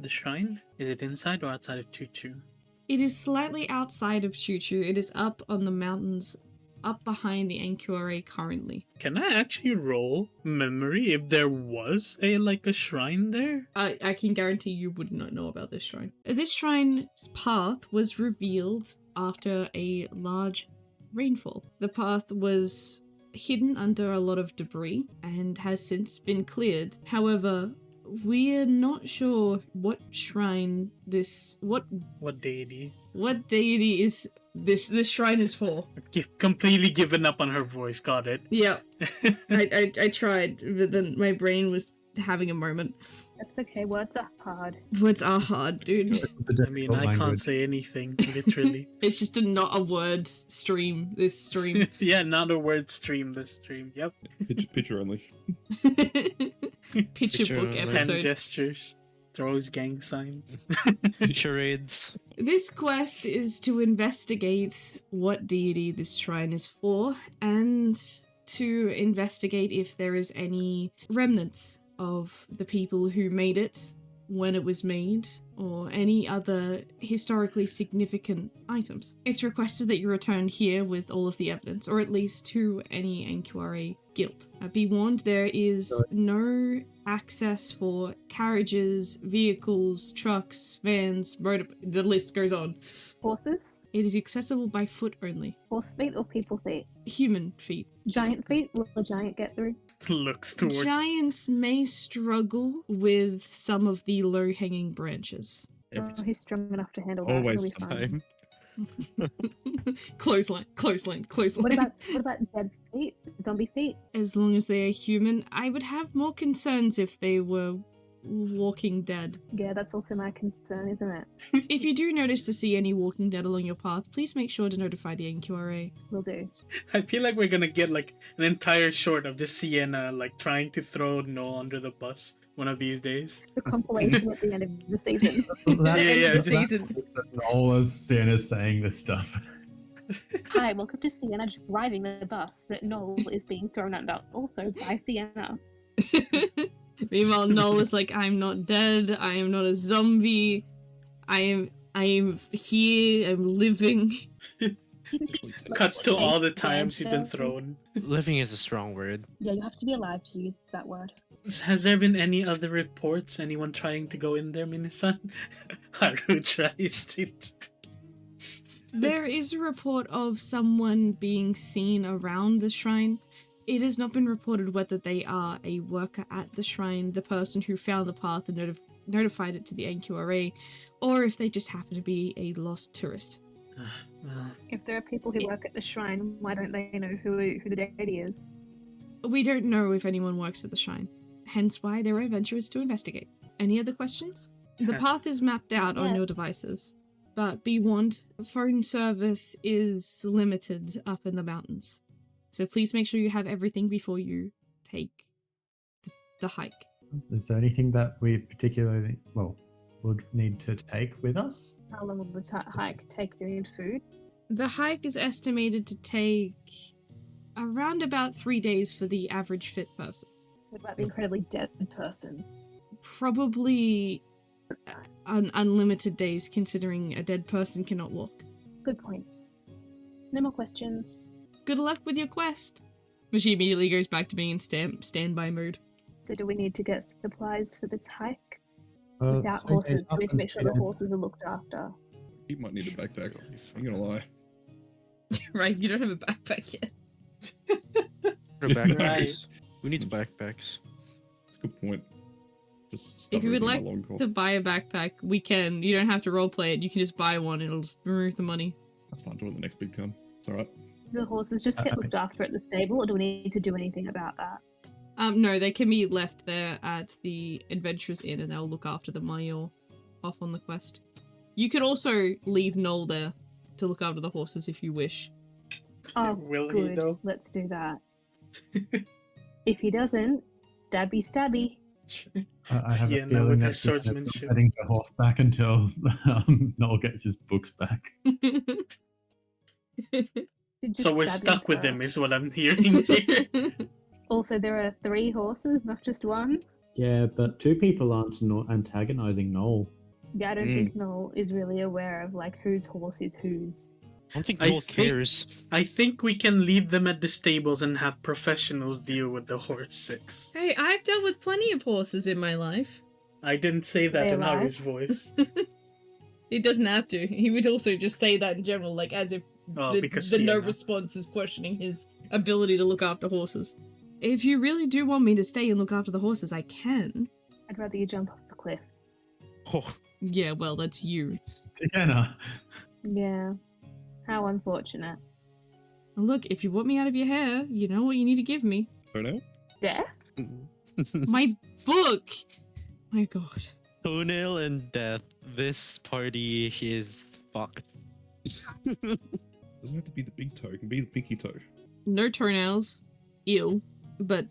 shrine? Is it inside or outside of Chuchu? It is slightly outside of Chuchu. It is up on the mountains, up behind the NQRA currently. Can I actually roll memory if there was a shrine there? I can guarantee you would not know about this shrine. This shrine's path was revealed after a large rainfall. The path was hidden under a lot of debris and has since been cleared. However, we're not sure what shrine what deity? what deity is this shrine is for. Completely given up on her voice. Got it. Yeah, I tried, but then my brain was having a moment. That's okay. Words are hard. Words are hard, dude. I mean, I can't say anything, literally. It's just not a word stream, this stream. Yeah, not a word stream, this stream. Yep. Picture only. Picture book only. Hand episode. gestures. Throws gang signs. Charades. This quest is to investigate what deity this shrine is for, and to investigate if there is any remnants of the people who made it when it was made, or any other historically significant items. It's requested that you return here with all of the evidence, or at least to any NQRA guild. Be warned, there is no access for carriages, vehicles, trucks, vans, the list goes on. Horses? It is accessible by foot only. Horse feet or people feet? Human feet. Giant feet? Will a giant get through? Looks towards. Giants may struggle with some of the low-hanging branches. Oh, he's strong enough to handle that. Always He'll be fine. Time. Clothesline. What about dead feet? Zombie feet? As long as they are human, I would have more concerns if they were walking dead. Yeah, that's also my concern, isn't it? If you do notice to see any walking dead along your path, please make sure to notify the NQRA. Will do. I feel like we're gonna get like an entire short of just Sienna like trying to throw Noel under the bus one of these days. The compilation at the end of the season. Yeah, End of the just- season. All as Sienna's saying this stuff. Hi, welcome to Sienna driving the bus that Noel is being thrown under, also by Sienna. Meanwhile, Noel is like, I'm not dead, I am not a zombie, I am here, I'm living. Cuts to all the times he's been thrown. Living is a strong word. Yeah, you have to be alive to use that word. Has there been any other reports? Anyone trying to go in there, Minasan? Haru tries to. There is a report of someone being seen around the shrine. It has not been reported whether they are a worker at the shrine, the person who found the path and notified it to the NQRA, or if they just happen to be a lost tourist. Well, If there are people who work at the the why don't they know who the deity is? We don't know if anyone works at the shrine, hence why there are adventurers to investigate. Any other questions? The path is mapped out on Yeah. your devices, but be warned, phone service is limited up in the mountains. So please make sure you have everything before you take the hike. Is there anything that we particularly, would need to take with us? How long will the hike take? Do we need food? The hike is estimated to take around about 3 days for the average fit person. What about the incredibly dead person? Probably unlimited days, considering a dead person cannot walk. Good point. No more questions. Good luck with your quest. But she immediately goes back to being in standby mode. So do we need to get supplies for this hike? Well, Without 3 days horses, do we need to up make sure and the 3 days- horses are looked after? He might need a backpack. I'm gonna lie. Right, you don't have a backpack yet. For backpacks. Right. Who needs backpacks? That's a good point. Just stuff If you would everything in like my long cough. to buy a backpack, we can. You don't have to roleplay it. You can just buy one. It'll just remove the money. That's fine. Do it in the next big town. It's alright. Do the horses just get looked after at the stable, or do we need to do anything about that? No, they can be left there at the Adventurers Inn, and they'll look after them while you're off on the quest. You could also leave Noel there to look after the horses if you wish. Oh, Will he, good. though? Let's do that. If he doesn't, stabby stabby. I have Sienna a feeling with that her she's swordsmanship. heading to horseback until Noel gets his books back. Just So we're stab stuck with him, first. is what I'm hearing here. Also, there are 3 horses, not just one. Yeah, but 2 people aren't antagonizing Noel. Yeah, I don't Mm. think Noel is really aware of like whose horse is whose. I don't think I Noel think- cares. I think we can leave them at the stables and have professionals deal with the horses. Hey, I've dealt with plenty of horses in my life. I didn't say that They in alive? Haru's voice. It doesn't have to. He would also just say that in general, like as if Oh, because the no Sienna. response is questioning his ability to look after horses. If you really do want me to stay and look after the horses, I can. I'd rather you jump off the cliff. Oh, Yeah, well, that's you. Sienna. Yeah. How unfortunate. Well, look, if you want me out of your hair, you know what you need to give me. Toenail? Death? My book! My god. Toenail and death. This party is fucked. Doesn't have to be the big toe. It can be the pinky toe. No toenails. Ew. But,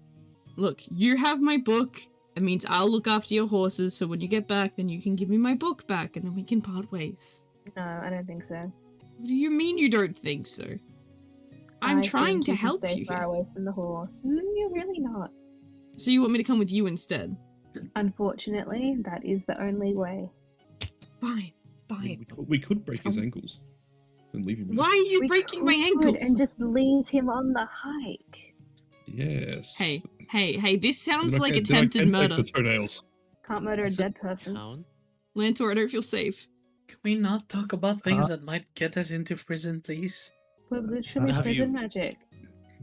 look, you have my book. It means I'll look after your horses, so when you get back, then you can give me my book back, and then we can part ways. No, I don't think so. What do you mean you don't think so? I'm I trying think to you can help stay you far here. away from the horse. You're really not. So you want me to come with you instead? Unfortunately, that is the only way. Fine, I fine. mean, we could break his ankles and leave him. Why are you We breaking my could, ankles? and just leave him on the hike. Yes. Hey, this sounds Then I like can- then I attempted can take murder. the toenails. Can't murder a Is it dead person. Town? Lantor, I don't feel safe. Can we not talk about things that might get us into prison, please? We're literally Have prison you- magic.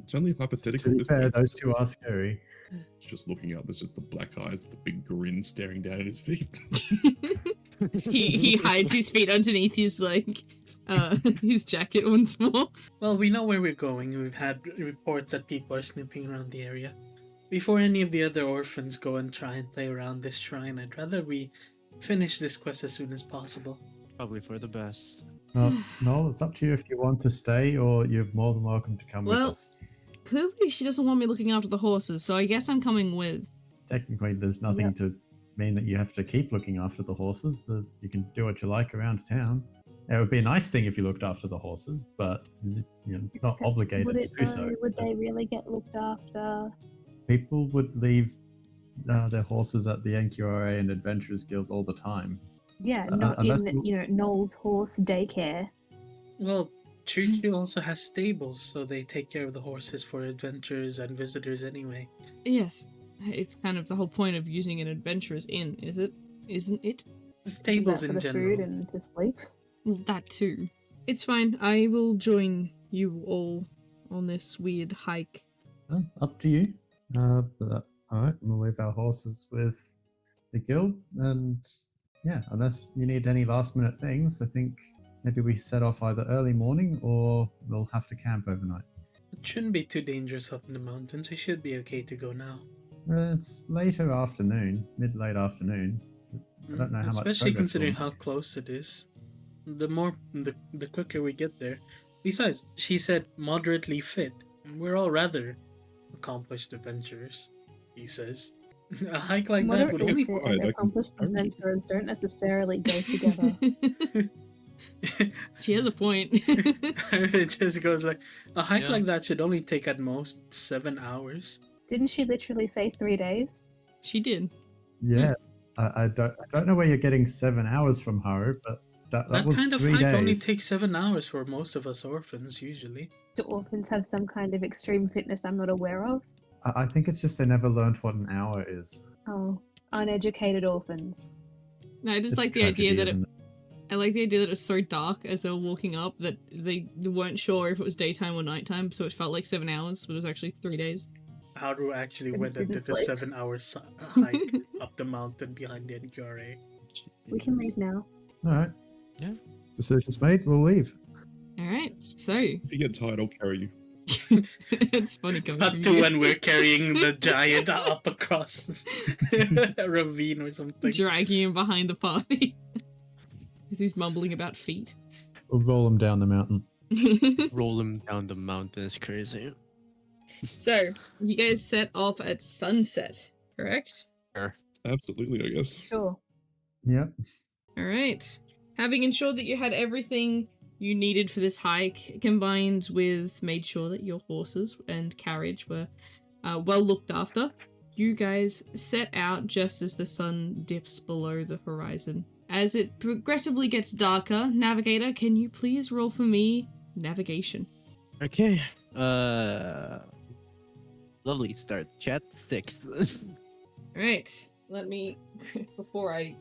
It's only hypothetical To at be this fair, point. those 2 are scary. It's just looking up. There's just the black eyes, the big grin staring down at his feet. he hides his feet underneath his his jacket once more. Well, we know where we're going. We've had reports that people are snooping around the area. before any of the other orphans go and try and play around this shrine, I'd rather we finish this quest as soon as possible. Probably for the best. No, it's up to you if you want to stay or you're more than welcome to come with Well- us. Clearly, she doesn't want me looking after the horses, so I guess I'm coming with. Technically, there's nothing to mean that you have to keep looking after the horses. You can do what you like around town. It would be a nice thing if you looked after the horses, but you're not Except obligated would to it do though? so. Would they really get looked after? People would leave their horses at the NQRA and Adventurers Guilds all the time. Yeah, not unless in Noel's horse daycare. Well, Churchill also has stables, so they take care of the horses for adventurers and visitors anyway. Yes, it's kind of the whole point of using an adventurer's inn, isn't it? Stables For in the general. food and to sleep. Well, that too. It's fine. I will join you all on this weird hike. Up to you. Alright, we'll leave our horses with the guild, and yeah, unless you need any last minute things, I think maybe we set off either early morning or we'll have to camp overnight. It shouldn't be too dangerous up in the mountains. We should be okay to go now. It's later afternoon, mid-late afternoon. I don't know how much Especially progress considering we'll- how close it is. The quicker we get there. Besides, she said moderately fit. And we're all rather accomplished adventurers, he says. A hike like that would Moderately only fit I and can- accomplished adventurers don't necessarily go together. She has a point. it just goes like a hike Yeah. like that should only take at most 7 hours. Didn't she literally say 3 days? She did. Yeah, I don't know where you're getting 7 hours from, Haru, but that That was kind of 3 hike days. only takes 7 hours for most of us orphans usually. Do orphans have some kind of extreme fitness I'm not aware of? I think it's just they never learned what an hour is. Oh, uneducated orphans. No, I just It's like the tragedy, idea that isn't I like the idea that it was so dark as they were walking up that they weren't sure if it was daytime or nighttime, so it felt like 7 hours, but it was actually 3 days. Haru actually I went just and didn't did a sleep. 7-hour hike up the mountain behind the NQRA. We can leave now. All right. Yeah. Decisions made. We'll leave. Alright, so If you get tired, I'll carry you. it's funny coming Cut from to you. when we're carrying the giant up across a ravine or something. Dragging him behind the party. As he's mumbling about feet. We'll roll them down the mountain. Roll him down the mountain is crazy. So, you guys set off at sunset, correct? Absolutely, I guess. Sure. Yep. Alright. Having ensured that you had everything you needed for this hike, combined with made sure that your horses and carriage were well looked after, you guys set out just as the sun dips below the horizon. As it progressively gets darker, Navigator, can you please roll for me navigation? Okay. Lovely start. Chat 6. Alright, let me, before I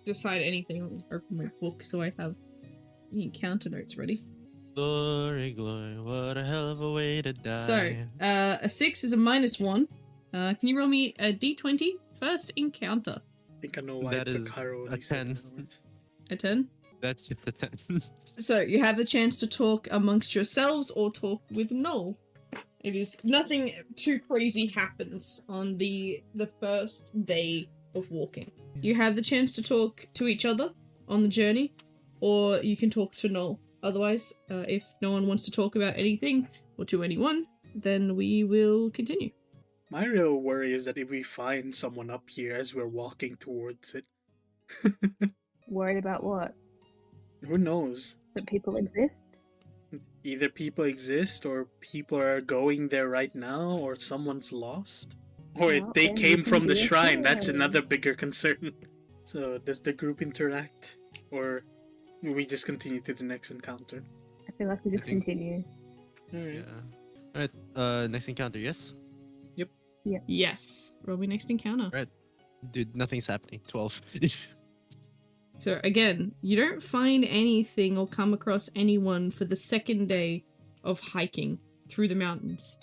decide anything, let me open my book so I have the encounter notes ready. Glory, glory, what a hell of a way to die. So, a 6 is a -1. Can you roll me a d20? First encounter. I think I know why That it is took Haru a only 7 10. hours. A 10? That's just a 10. So, you have the chance to talk amongst yourselves or talk with Noel. It is nothing too crazy happens on the first day of walking. You have the chance to talk to each other on the journey, or you can talk to Noel. Otherwise, if no one wants to talk about anything or to anyone, then we will continue. My real worry is that if we find someone up here as we're walking towards it, Worried about what? who knows? That people exist? Either people exist, or people are going there right now, or someone's lost. Or if Well, they then came you can from the be shrine, that's afraid. another bigger concern. So, does the group interact? Or we just continue to the next encounter? I feel like we just think- continue. Alright. Yeah. Alright, next encounter, yes? Yes. Roll me next encounter. Dude, nothing's happening. 12. So again, you don't find anything or come across anyone for the second day of hiking through the mountains.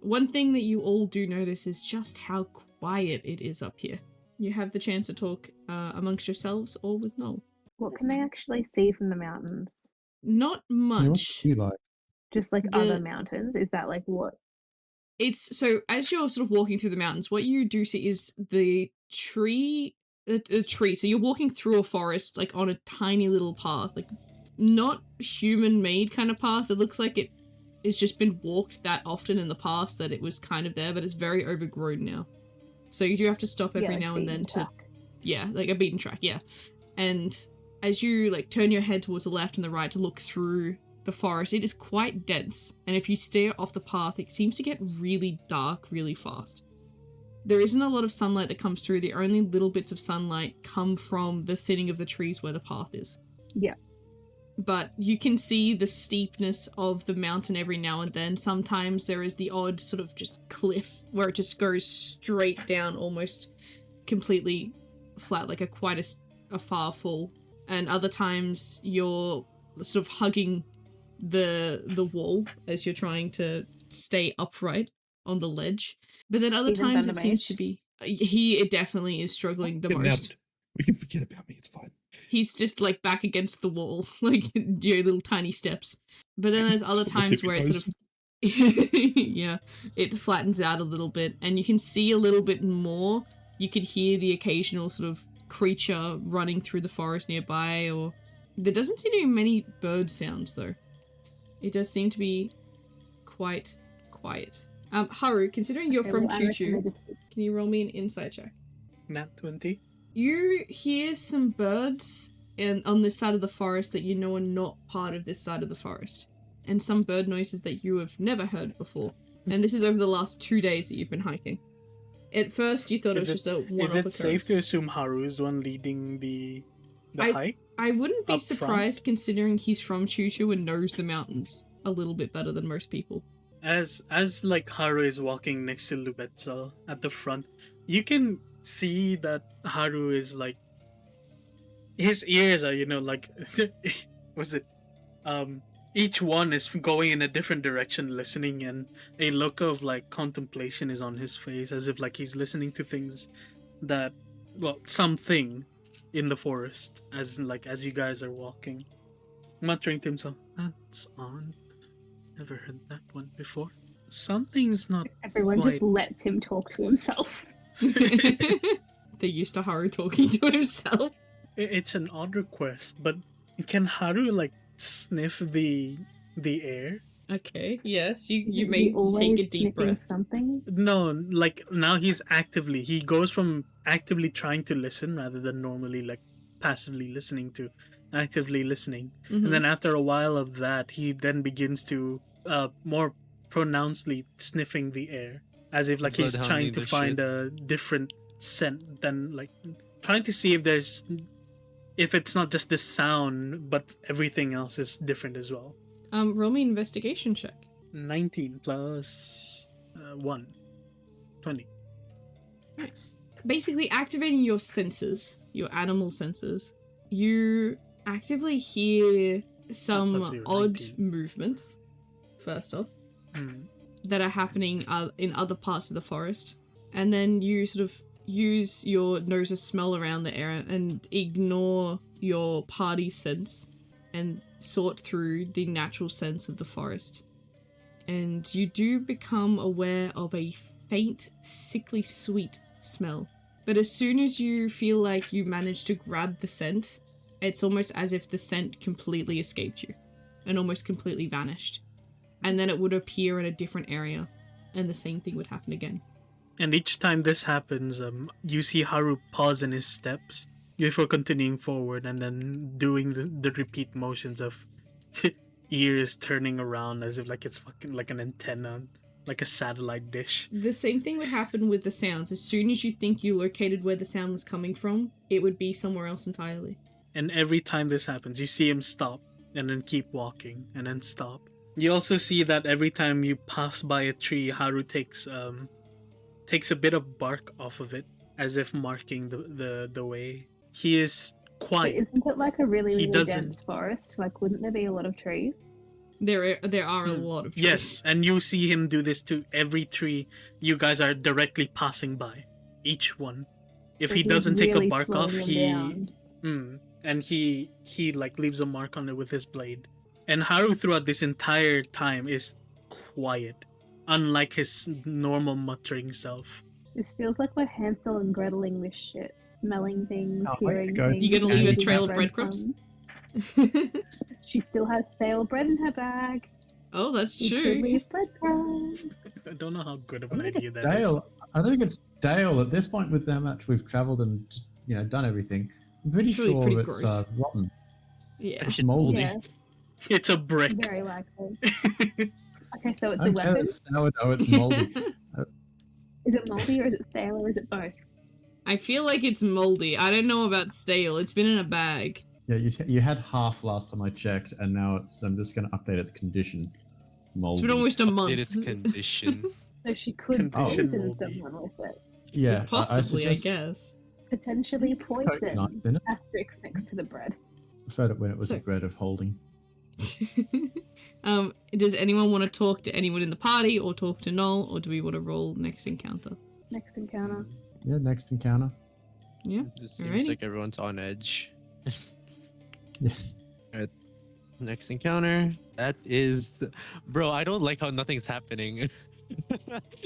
One thing that you all do notice is just how quiet it is up here. You have the chance to talk amongst yourselves or with Noel. What can they actually see from the mountains? Not What much. do you like? Just like The- other mountains? Is that like what? It's so as you're sort of walking through the mountains, what you do see is the tree. The tree. So you're walking through a forest, like on a tiny little path, like not human-made kind of path. It looks like it's just been walked that often in the past that it was kind of there, but it's very overgrown now. So you do have to stop every like now and then beaten to, track. yeah, like a beaten track, yeah. And as you like turn your head towards the left and the right to look through the forest, it is quite dense. And if you stare off the path, it seems to get really dark really fast. There isn't a lot of sunlight that comes through. The only little bits of sunlight come from the thinning of the trees where the path is. Yeah. But you can see the steepness of the mountain every now and then. Sometimes there is the odd sort of just cliff where it just goes straight down, almost completely flat, like quite a far fall. And other times you're sort of hugging the wall as you're trying to stay upright on the ledge. But then other Even times Thunder it seems Mage? to be it definitely is struggling the Get most. out. We can forget about me. It's fine. He's just like back against the wall, like your little tiny steps. But then there's other Just little times tippy where it toes. sort of yeah, it flattens out a little bit and you can see a little bit more. You could hear the occasional sort of creature running through the forest nearby, or there doesn't seem to be many bird sounds though. It does seem to be quite quiet. Haru, considering you're Okay, from well, I Choo reckon Choo, they just- can you roll me an insight check? Nat 20. You hear some birds on this side of the forest that you know are not part of this side of the forest. And some bird noises that you have never heard before. And this is over the last 2 days that you've been hiking. At first you thought it was just a one-off Is it occurrence. safe to assume Haru is the one leading the hike? I wouldn't be up surprised considering he's from Choo Choo and knows the mountains a little bit better than most people. As like Haru is walking next to Lubetzel at the front, you can see that Haru is like his ears are, like was it each one is going in a different direction listening, and a look of like contemplation is on his face as if like he's listening to things that something in the forest as you guys are walking, muttering to himself, "That's odd. Never heard that one before. Something's not Everyone quite." just lets him talk to himself. They're used to Haru talking to himself. It's an odd request, but can Haru like sniff the air? Okay, yes, you Isn't may he always take a deep sniffing breath. Something. No, like now he goes from actively trying to listen rather than normally like passively listening to actively listening. Mhm. And then after a while of that, he then begins to more pronouncedly sniffing the air as if like he's trying Bloodhounding to the find shit. a different scent than like trying to see if it's not just the sound but everything else is different as well. Roll me an investigation check. 19 plus 1 20. Nice. Basically, activating your senses, your animal senses, you actively hear some Plus 0, odd 19. movements, first off, Hmm. that are happening in other parts of the forest. And then you sort of use your nose to smell around the area and ignore your party sense and sort through the natural sense of the forest. And you do become aware of a faint, sickly sweet smell. But as soon as you feel like you manage to grab the scent, it's almost as if the scent completely escaped you and almost completely vanished. And then it would appear in a different area, and the same thing would happen again. And each time this happens, you see Haru pause in his steps before continuing forward and then doing the repeat motions of ears turning around as if like it's fucking like an antenna, like a satellite dish. The same thing would happen with the sounds. As soon as you think you located where the sound was coming from, it would be somewhere else entirely. And every time this happens, you see him stop and then keep walking and then stop. You also see that every time you pass by a tree, Haru takes a bit of bark off of it as if marking the way. He is But quiet. isn't it like a really, He really doesn't- dense forest? Like, wouldn't there be a lot of trees? There are a lot of trees. Yes, and you see him do this to every tree you guys are directly passing by. Each one. If So he he's doesn't take a really bark off, slowing them down. he like leaves a mark on it with his blade. And Haru throughout this entire time is quiet. unlike his normal muttering self. This feels like we're Hansel and Greteling this shit. Smelling things, Oh, way to hearing go. things. You gonna leave a eating trail of breadcrumbs? She still has stale bread in her bag. Oh, that's You could true. leave breadcrumbs. I don't know how good of I an don't think idea it's that is. Dale. I don't think it's Dale at this point with how much we've travelled and done everything. I'm pretty It's really sure pretty it's gross. rotten. Yeah. Shit, Moldy. Yeah, It's a brick. very likely. Okay, so it's I a don't care weapon. it's sourdough, it's moldy. Is it moldy or is it stale or is it both? I feel like it's moldy. I don't know about stale. It's been in a bag. Yeah, you had half last time I checked, and now I'm just going to update its condition. Moldy. It's been almost a month. Did its condition. So she could Condition poison moldy. someone with it. Yeah, Possibly, I suggest guess. Potentially coconut poison. in it. Asterisk next to the bread. Preferred it when it was So- a bread of holding. Does anyone want to talk to anyone in the party or talk to Null, or do we want to roll next encounter? Next encounter. Yeah, next encounter. Yeah. This seems Alrighty. like everyone's on edge. Yeah. Alright. Next encounter. That is, bro. I don't like how nothing's happening.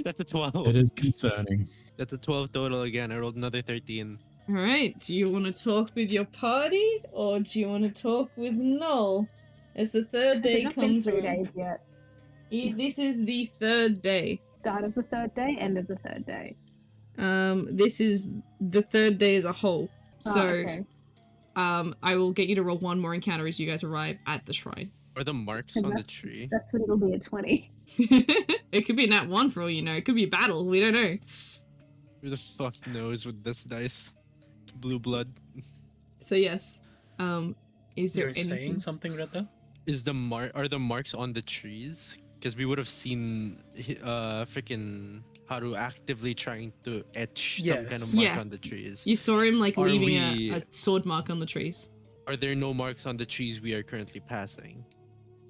That's a 12. It is concerning. That's a 12 total again. I rolled another 13. Alright, do you want to talk with your party, or do you want to talk with Null? As the third Has day it not been comes 3 around. days yet? This is the third day. Start of the third day, end of the third day. This is the third day as a whole. Oh, So, okay. I will get you to roll one more encounter as you guys arrive at the shrine. Or the marks And on the that's- tree. That's when it'll be a 20. It could be a nat 1 for all you know. It could be a battle. We don't know. Who the fuck knows with this dice? Blue blood. So yes. Is there You're saying anything? something, Retta? Are the marks on the trees? Because we would have seen freaking Haru actively trying to etch some kind of Yes. mark Yeah. on the trees. You saw him like Are leaving we- a sword mark on the trees. Are there no marks on the trees we are currently passing?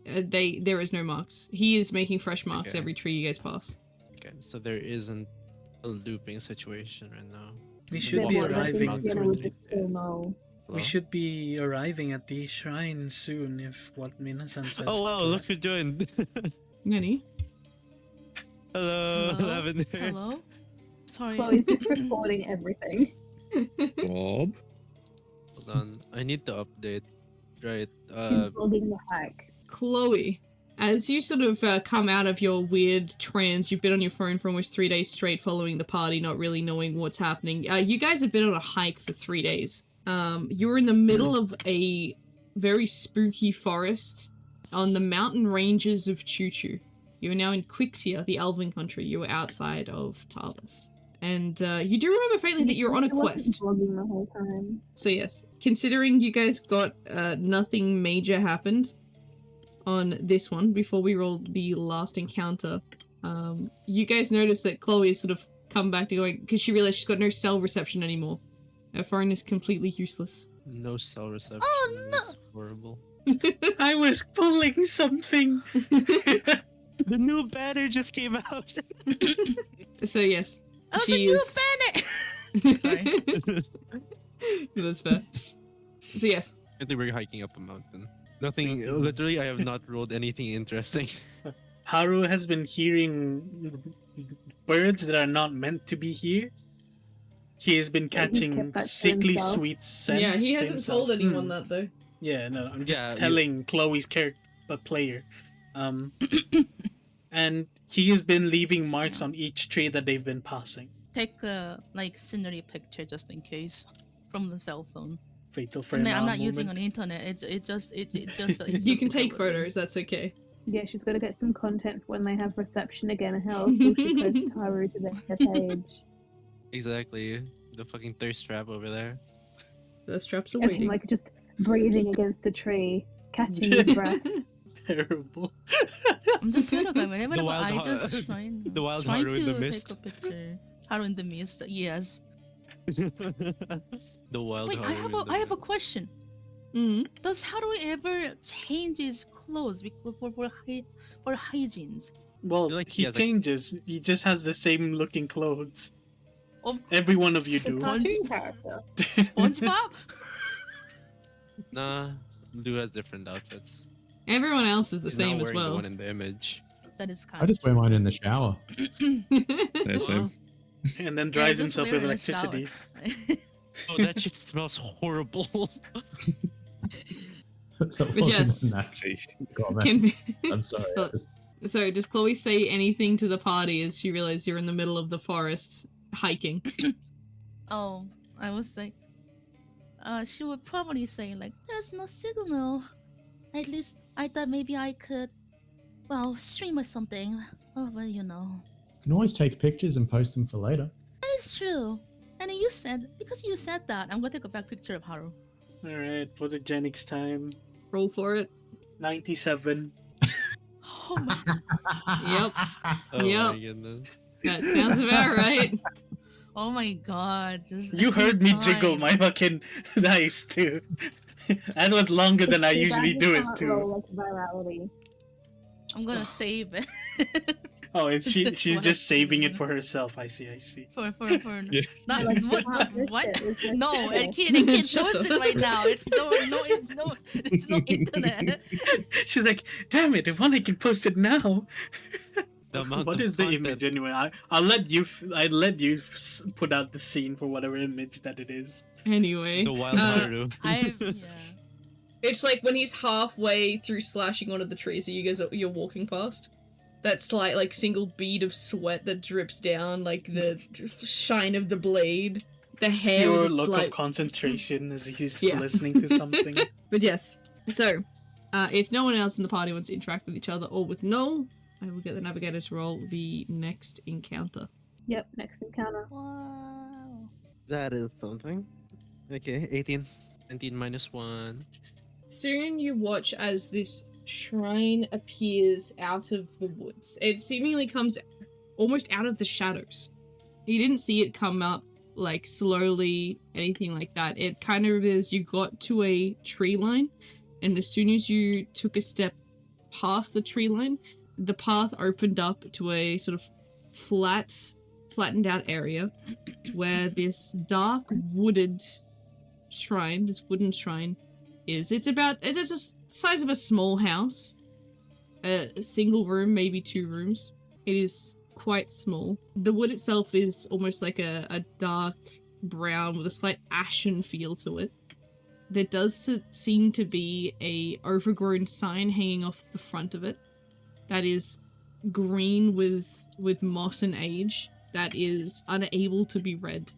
There is no marks. He is making fresh marks Okay. every tree you guys pass. Okay, so there isn't a looping situation right now. We should Then be what happens arriving when through. we just kill Mo? We should be arriving at the shrine soon, if what Minasan says. Oh wow! is Look who joined. Nani? Hello, Hello? Lavender. Hello? Sorry. Chloe's just recording everything. Bob. Hold on, I need to update. Right. She's vlogging the hike. Chloe, as you sort of come out of your weird trance, you've been on your phone for almost 3 days straight following the party, not really knowing what's happening. You guys have been on a hike for 3 days. You're in the middle of a very spooky forest on the mountain ranges of Choo-Choo. You are now in Quixia, the Elven country. You are outside of Tarlis. And you do remember faintly that you're on a She wasn't quest. vlogging the whole time. So yes, considering you guys got nothing major happened on this one before we rolled the last encounter, you guys noticed that Chloe has sort of come back to going because she realized she's got no cell reception anymore. Her phone is completely useless. No cell reception. Oh, no! That's horrible. I was pulling something. The new banner just came out. So yes, Oh, she the new is. banner! Sorry. That's fair. So yes, I think we're hiking up a mountain. Nothing. Literally, I have not rolled anything interesting. Haru has been hearing birds that are not meant to be here. He has been Yeah, he's catching kept that to sickly himself. sweet scents. yeah, he to hasn't himself. told anyone Hmm. that though. Yeah, no, I'm just Yeah, you- telling Chloe's character, player. And he has been leaving marks on each tree that they've been passing. Take a scenery picture just in case from the cell phone. Fatal I frame. mean, I'm not using on the internet. It's just. It's You just can take irrelevant. photos. That's okay. Yeah, she's got to get some content for when they have reception again. And how else will she post Haru to their page? Exactly. The fucking thirst trap over there. The straps are Of him, waiting. like just breathing against a tree, catching his breath. Terrible. I'm just gonna go whenever The I wild just trying. the wild trying Haru to in the take mist. a picture. Haru in the mist. Yes. The wild Wait, Haru in the I have a mist. question. Mm. Does Haru ever change his clothes for hygienes? Well, feel like he he has, like- changes. He just has the same looking clothes. Of Every one of you The do. cartoon character. SpongeBob? Nah, Lou has different outfits. Everyone else is the He's not same as wearing the well. one in the image. That is kind I just wear mine in the shower. Yeah, same. And then Yeah, dries just himself wear with it in the shower, electricity. right? Oh, that shit smells horrible. That But yes. wasn't an actual comment. Can I'm sorry. Well, so does Chloe say anything to the party as she realizes you're in the middle of the forest hiking? Oh, I was like, she would probably say like, "There's no signal. At least I thought maybe I could, well, stream or something. Oh, well, you know." You can always take pictures and post them for later. That is true. And then because you said that, I'm gonna take a back picture of Haru. Alright, photogenics time. Roll for it. 97. Oh my. Yep. Oh Yep. my goodness. That sounds about right. Oh my god. Just You every heard me jiggle time. my fucking dice too. That was longer than I Too bad usually you do it can't too. roll, like, virality. I'm gonna save it. Oh, and she's What? just saving it for herself. I see. for Yeah. not Like, what can't what post it, it's like, no, oh. it can't Shut post up. it right now. It's it's no internet. She's like, damn it! If only I can post it now. The amount What of is the content. image anyway? I'll let you. I'll let you put out the scene for whatever image that it is. Anyway. The wild Haru. Yeah. It's like when he's halfway through slashing onto the tree, so you're walking past. That slight, like, single bead of sweat that drips down, like the shine of the blade, the hair Pure with a look slight... of concentration as he's Yeah. listening to something. But yes, so, if no one else in the party wants to interact with each other or with Noel, I will get the navigator to roll the next encounter. Yep, next encounter. Wow. That is something. Okay, 18. 19 minus 1. Soon you watch as this shrine appears out of the woods. It seemingly comes almost out of the shadows. You didn't see it come up, like, slowly, anything like that. It kind of is, you got to a tree line, and as soon as you took a step past the tree line, the path opened up to a sort of flattened out area where this dark wooded shrine, this wooden shrine, is. It's the size of a small house. A single room, maybe 2 rooms. It is quite small. The wood itself is almost like a dark brown with a slight ashen feel to it. There does seem to be a overgrown sign hanging off the front of it that is green with moss and age that is unable to be read.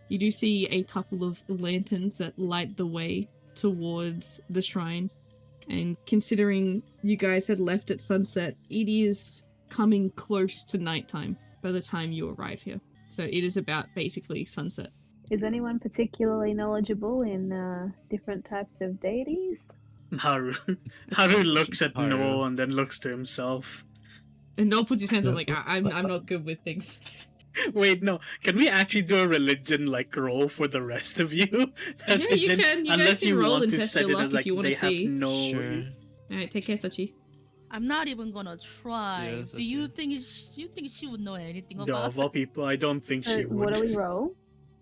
You do see a couple of lanterns that light the way towards the shrine, and considering you guys had left at sunset, it is coming close to nighttime by the time you arrive here. So it is about basically sunset. Is anyone particularly knowledgeable in different types of deities? Haru looks at Haru. Noel and then looks to himself. And Noel puts his hands up like, I'm not good with things. Wait, no. Can we actually do a religion like roll for the rest of you? Yeah, you can. You guys can roll and test your luck as, like, if you want they to see. have no. Sure. Alright, take care, Sachi. I'm not even gonna try. Yes, Do you think she would know anything No, about of all people, I don't think So she what would. do we roll?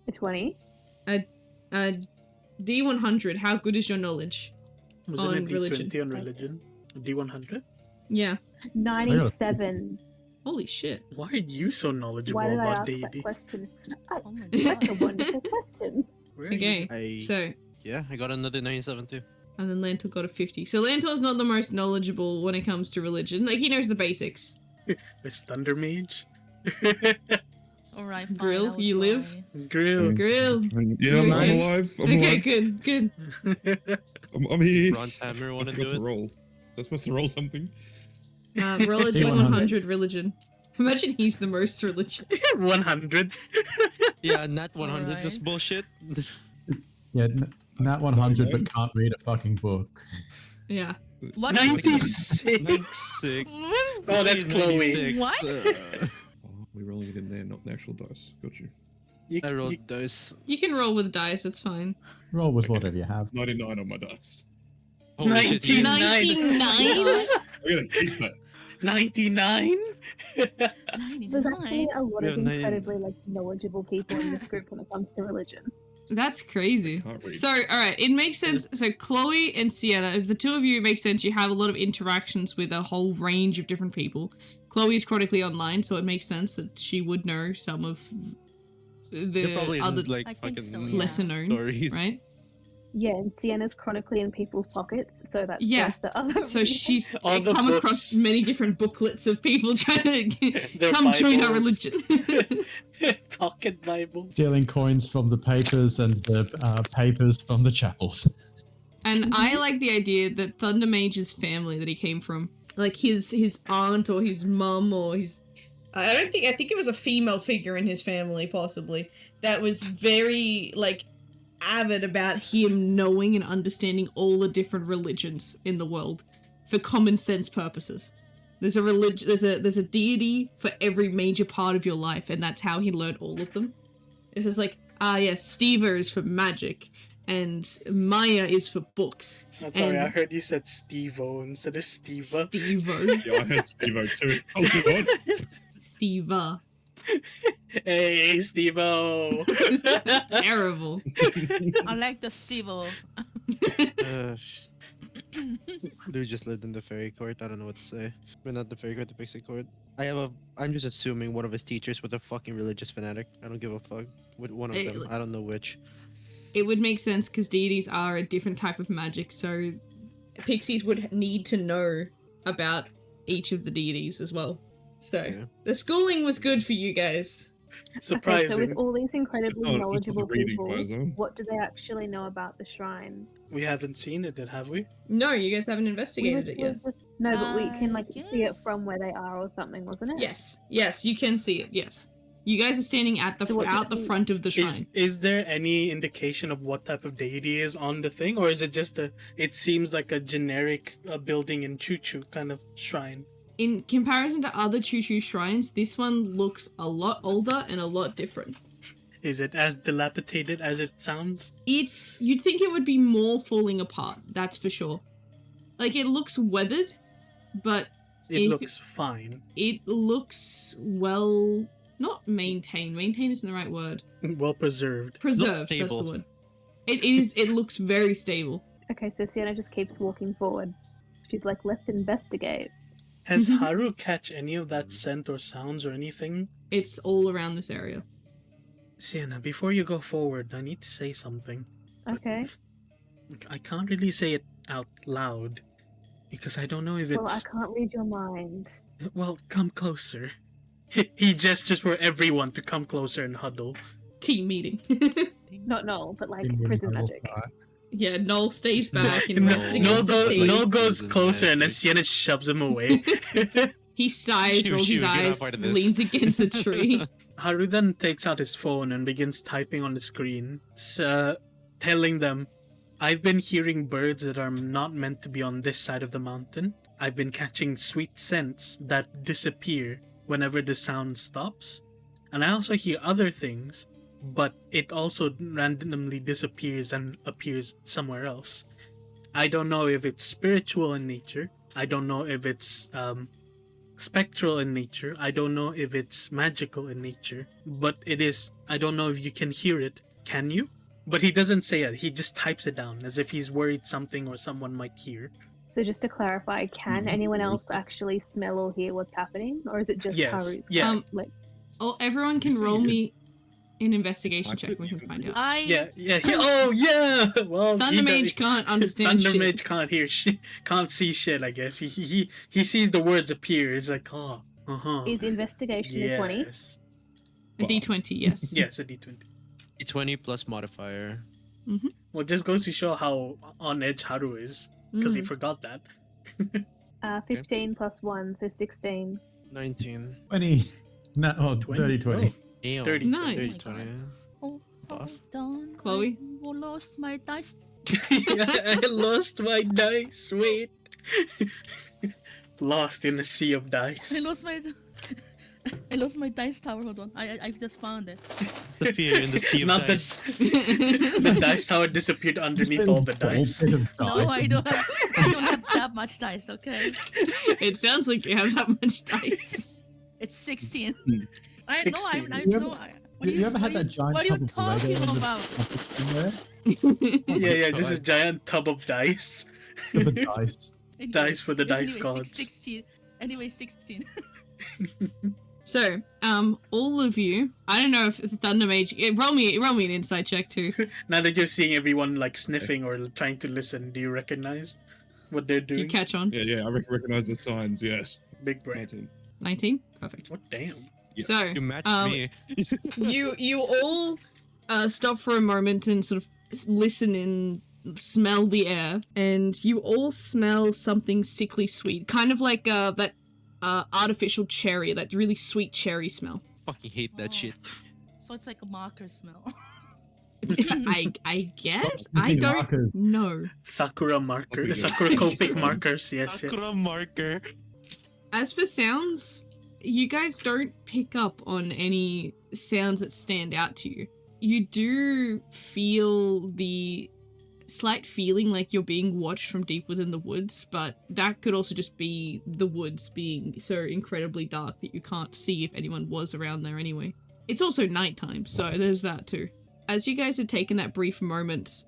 A 20? D100, how good is your knowledge? Wasn't on it religion. D20 on religion? D100? Yeah. 97. Holy shit. Why are you so knowledgeable Why did I about ask that deity? question? Oh my That's a god. wonderful question. Where are you? Okay, so, Yeah, I got another 97 too. and then Lantor got a 50. So Lantor's not the most knowledgeable when it comes to religion. Like, he knows the basics. This Thunder Mage? Alright, fine, Grill, I will you try. live? Grill. Grill. Yeah, I'm Okay. alive. I'm Okay, alive. good. I'm here. Bronze Hammer I want to forgot do to it? roll. I'm supposed to roll something. Roll a D100. D100 religion. Imagine he's the most religious. 100. Yeah, Nat 100 is Alright. just bullshit. Yeah, Nat 100, but can't read a fucking book. Yeah. What? 96. 96. Oh, that's Chloe. 96, What? Oh, we're rolling it in there, not the actual dice. Got you. I rolled dice. You can roll with dice, it's fine. Roll with whatever you have. 99 on my dice. Holy shit, you- 99. 99? I gotta keep that. 99? There's actually 99. a lot We of have 90. incredibly like knowledgeable people in this group when it comes to religion. That's crazy. Can't read. So, alright, it makes sense. So, Chloe and Sienna, if the two of you, it makes sense. You have a lot of interactions with a whole range of different people. Chloe is chronically online, so it makes sense that she would know some of They're the probably other like I think fucking so, yeah. lesser known, stories. right? Yeah, and Sienna's chronically in people's pockets, so that's Yeah. just the other. So she's All the come across books. many different booklets of people trying to Their come join our Bibles. religion. Pocket Bible. Stealing coins from the papers and the papers from the chapels. And I like the idea that Thunder Mage's family that he came from, like his aunt or his mum or his... I think it was a female figure in his family, possibly, that was very, like, avid about him knowing and understanding all the different religions in the world for common sense purposes. There's a deity for every major part of your life, and that's how he learned all of them. It's just like, yes, Steva is for magic, and Maya is for books. I'm sorry, And- I heard you said Steve-O instead of Steva. Stevo. Yeah, I heard Steve-O too. I was like, what? Steva. Hey, Steve-O! Terrible. I like the civil. Dude just lived in the fairy court. I don't know what to say. But not the fairy court, the pixie court. I'm just assuming one of his teachers was a fucking religious fanatic. I don't give a fuck. With one of them. I don't know which. It would make sense because deities are a different type of magic, so pixies would need to know about each of the deities as well. So, Yeah. the schooling was good for you guys. Okay, Surprising. so with all these incredibly Just not knowledgeable the reading people, wise, huh? what do they actually know about the shrine? We haven't seen it yet, have we? No, you guys haven't We investigated were- it yet. we're just- No, but we can like I see it guess. from where they are or something, wasn't it? Yes, you can see it, yes. You guys are standing at the So what out the do you- front of the shrine. Is there any indication of what type of deity is on the thing, or is it just it seems like a generic building in Choo-Choo kind of shrine? In comparison to other Choo-Choo shrines, this one looks a lot older and a lot different. Is it as dilapidated as it sounds? You'd think it would be more falling apart, that's for sure. Like, it looks weathered, but It If- looks fine. it looks well... not maintained. Maintained isn't the right word. Well preserved. Preserved, that's the stable. word. It looks very stable. Okay, so Sienna just keeps walking forward. She's like, let's investigate. Has Mhm. Haru catch any of that scent or sounds or anything? It's all around this area. Sienna, before you go forward, I need to say something. Okay. I can't really say it out loud because I don't know if Well, I it's... can't read your mind. Well, come closer. He gestures for everyone to come closer and huddle. Team meeting. Not Noel, but like Indian prison huddle, magic. right. Yeah, Noel stays back and No, rests No, against the goes, team. Noel goes Prison closer and then magic. Sienna shoves him away. He sighs, Shoo, rolls his shoo, you're not eyes, part of this. leans against a tree. Haru then takes out his phone and begins typing on the screen, telling them, I've been hearing birds that are not meant to be on this side of the mountain. I've been catching sweet scents that disappear whenever the sound stops. And I also hear other things, but it also randomly disappears and appears somewhere else. I don't know if it's spiritual in nature. I don't know if it's spectral in nature. I don't know if it's magical in nature. But it is. I don't know if you can hear it. Can you? But he doesn't say it. He just types it down as if he's worried something or someone might hear. So just to clarify, can anyone else actually smell or hear what's happening? Or is it just Yes, Haru's? yeah. Like, Oh, everyone can You see roll it. me an investigation Typed check. it, We you can can find read out. Yeah, yeah. Oh, yeah. Well, Thunder Mage can't understand Thunder shit. Mage can't hear shit. Can't see shit. I guess he sees the words appear. He's like, oh, is investigation a 20? yes, A D20, yes. yes, a D20. D20 plus modifier. Well, it just goes to show how on edge Haru is because he Mm. forgot that. 15 plus 1, so 16. 19. 20. No, oh, 20? 30, 20. Damn. 30. Nice. 30, 20. Oh, Buff. done. Chloe? I lost my dice. I lost my dice. Wait. Lost in a sea of dice. I lost my. I lost my dice tower. Hold on. I just found it. Disappear in the sea of Not dice. The dice tower disappeared underneath all the dice. Bit of No, dice. I don't have. I don't have that much dice. Okay. It sounds like you have that much dice. It's 16. Hmm. I know. 16. I Yeah, know. but What You ever had that giant What are you tub of talking Lego in the about? office in there? Yeah, just a God. giant tub of dice. Tub of dice. Dice for the dice anyway, gods. 16. Anyway, 16. So, all of you, I don't know if the Thunder Mage, roll me an insight check too. Now that you're seeing everyone like sniffing or trying to listen, do you recognize what they're Do you doing? catch on? Yeah, I recognize the signs, yes. Big brain. 19. 19? Perfect. What damn? Yeah. So, You matched me. you all stop for a moment and sort of listen and smell the air, and you all smell something sickly sweet, kind of like that artificial cherry, that really sweet cherry smell. Fucking hate that shit. So it's like a marker smell. I guess I These don't markers. know. Sakura marker, Okay. Sakura Copic markers. Yes, yes. Sakura marker. As for sounds, you guys don't pick up on any sounds that stand out to you. You do feel the slight feeling like you're being watched from deep within the woods, but that could also just be the woods being so incredibly dark that you can't see if anyone was around there anyway. It's also nighttime, so there's that too. As you guys had taken that brief moment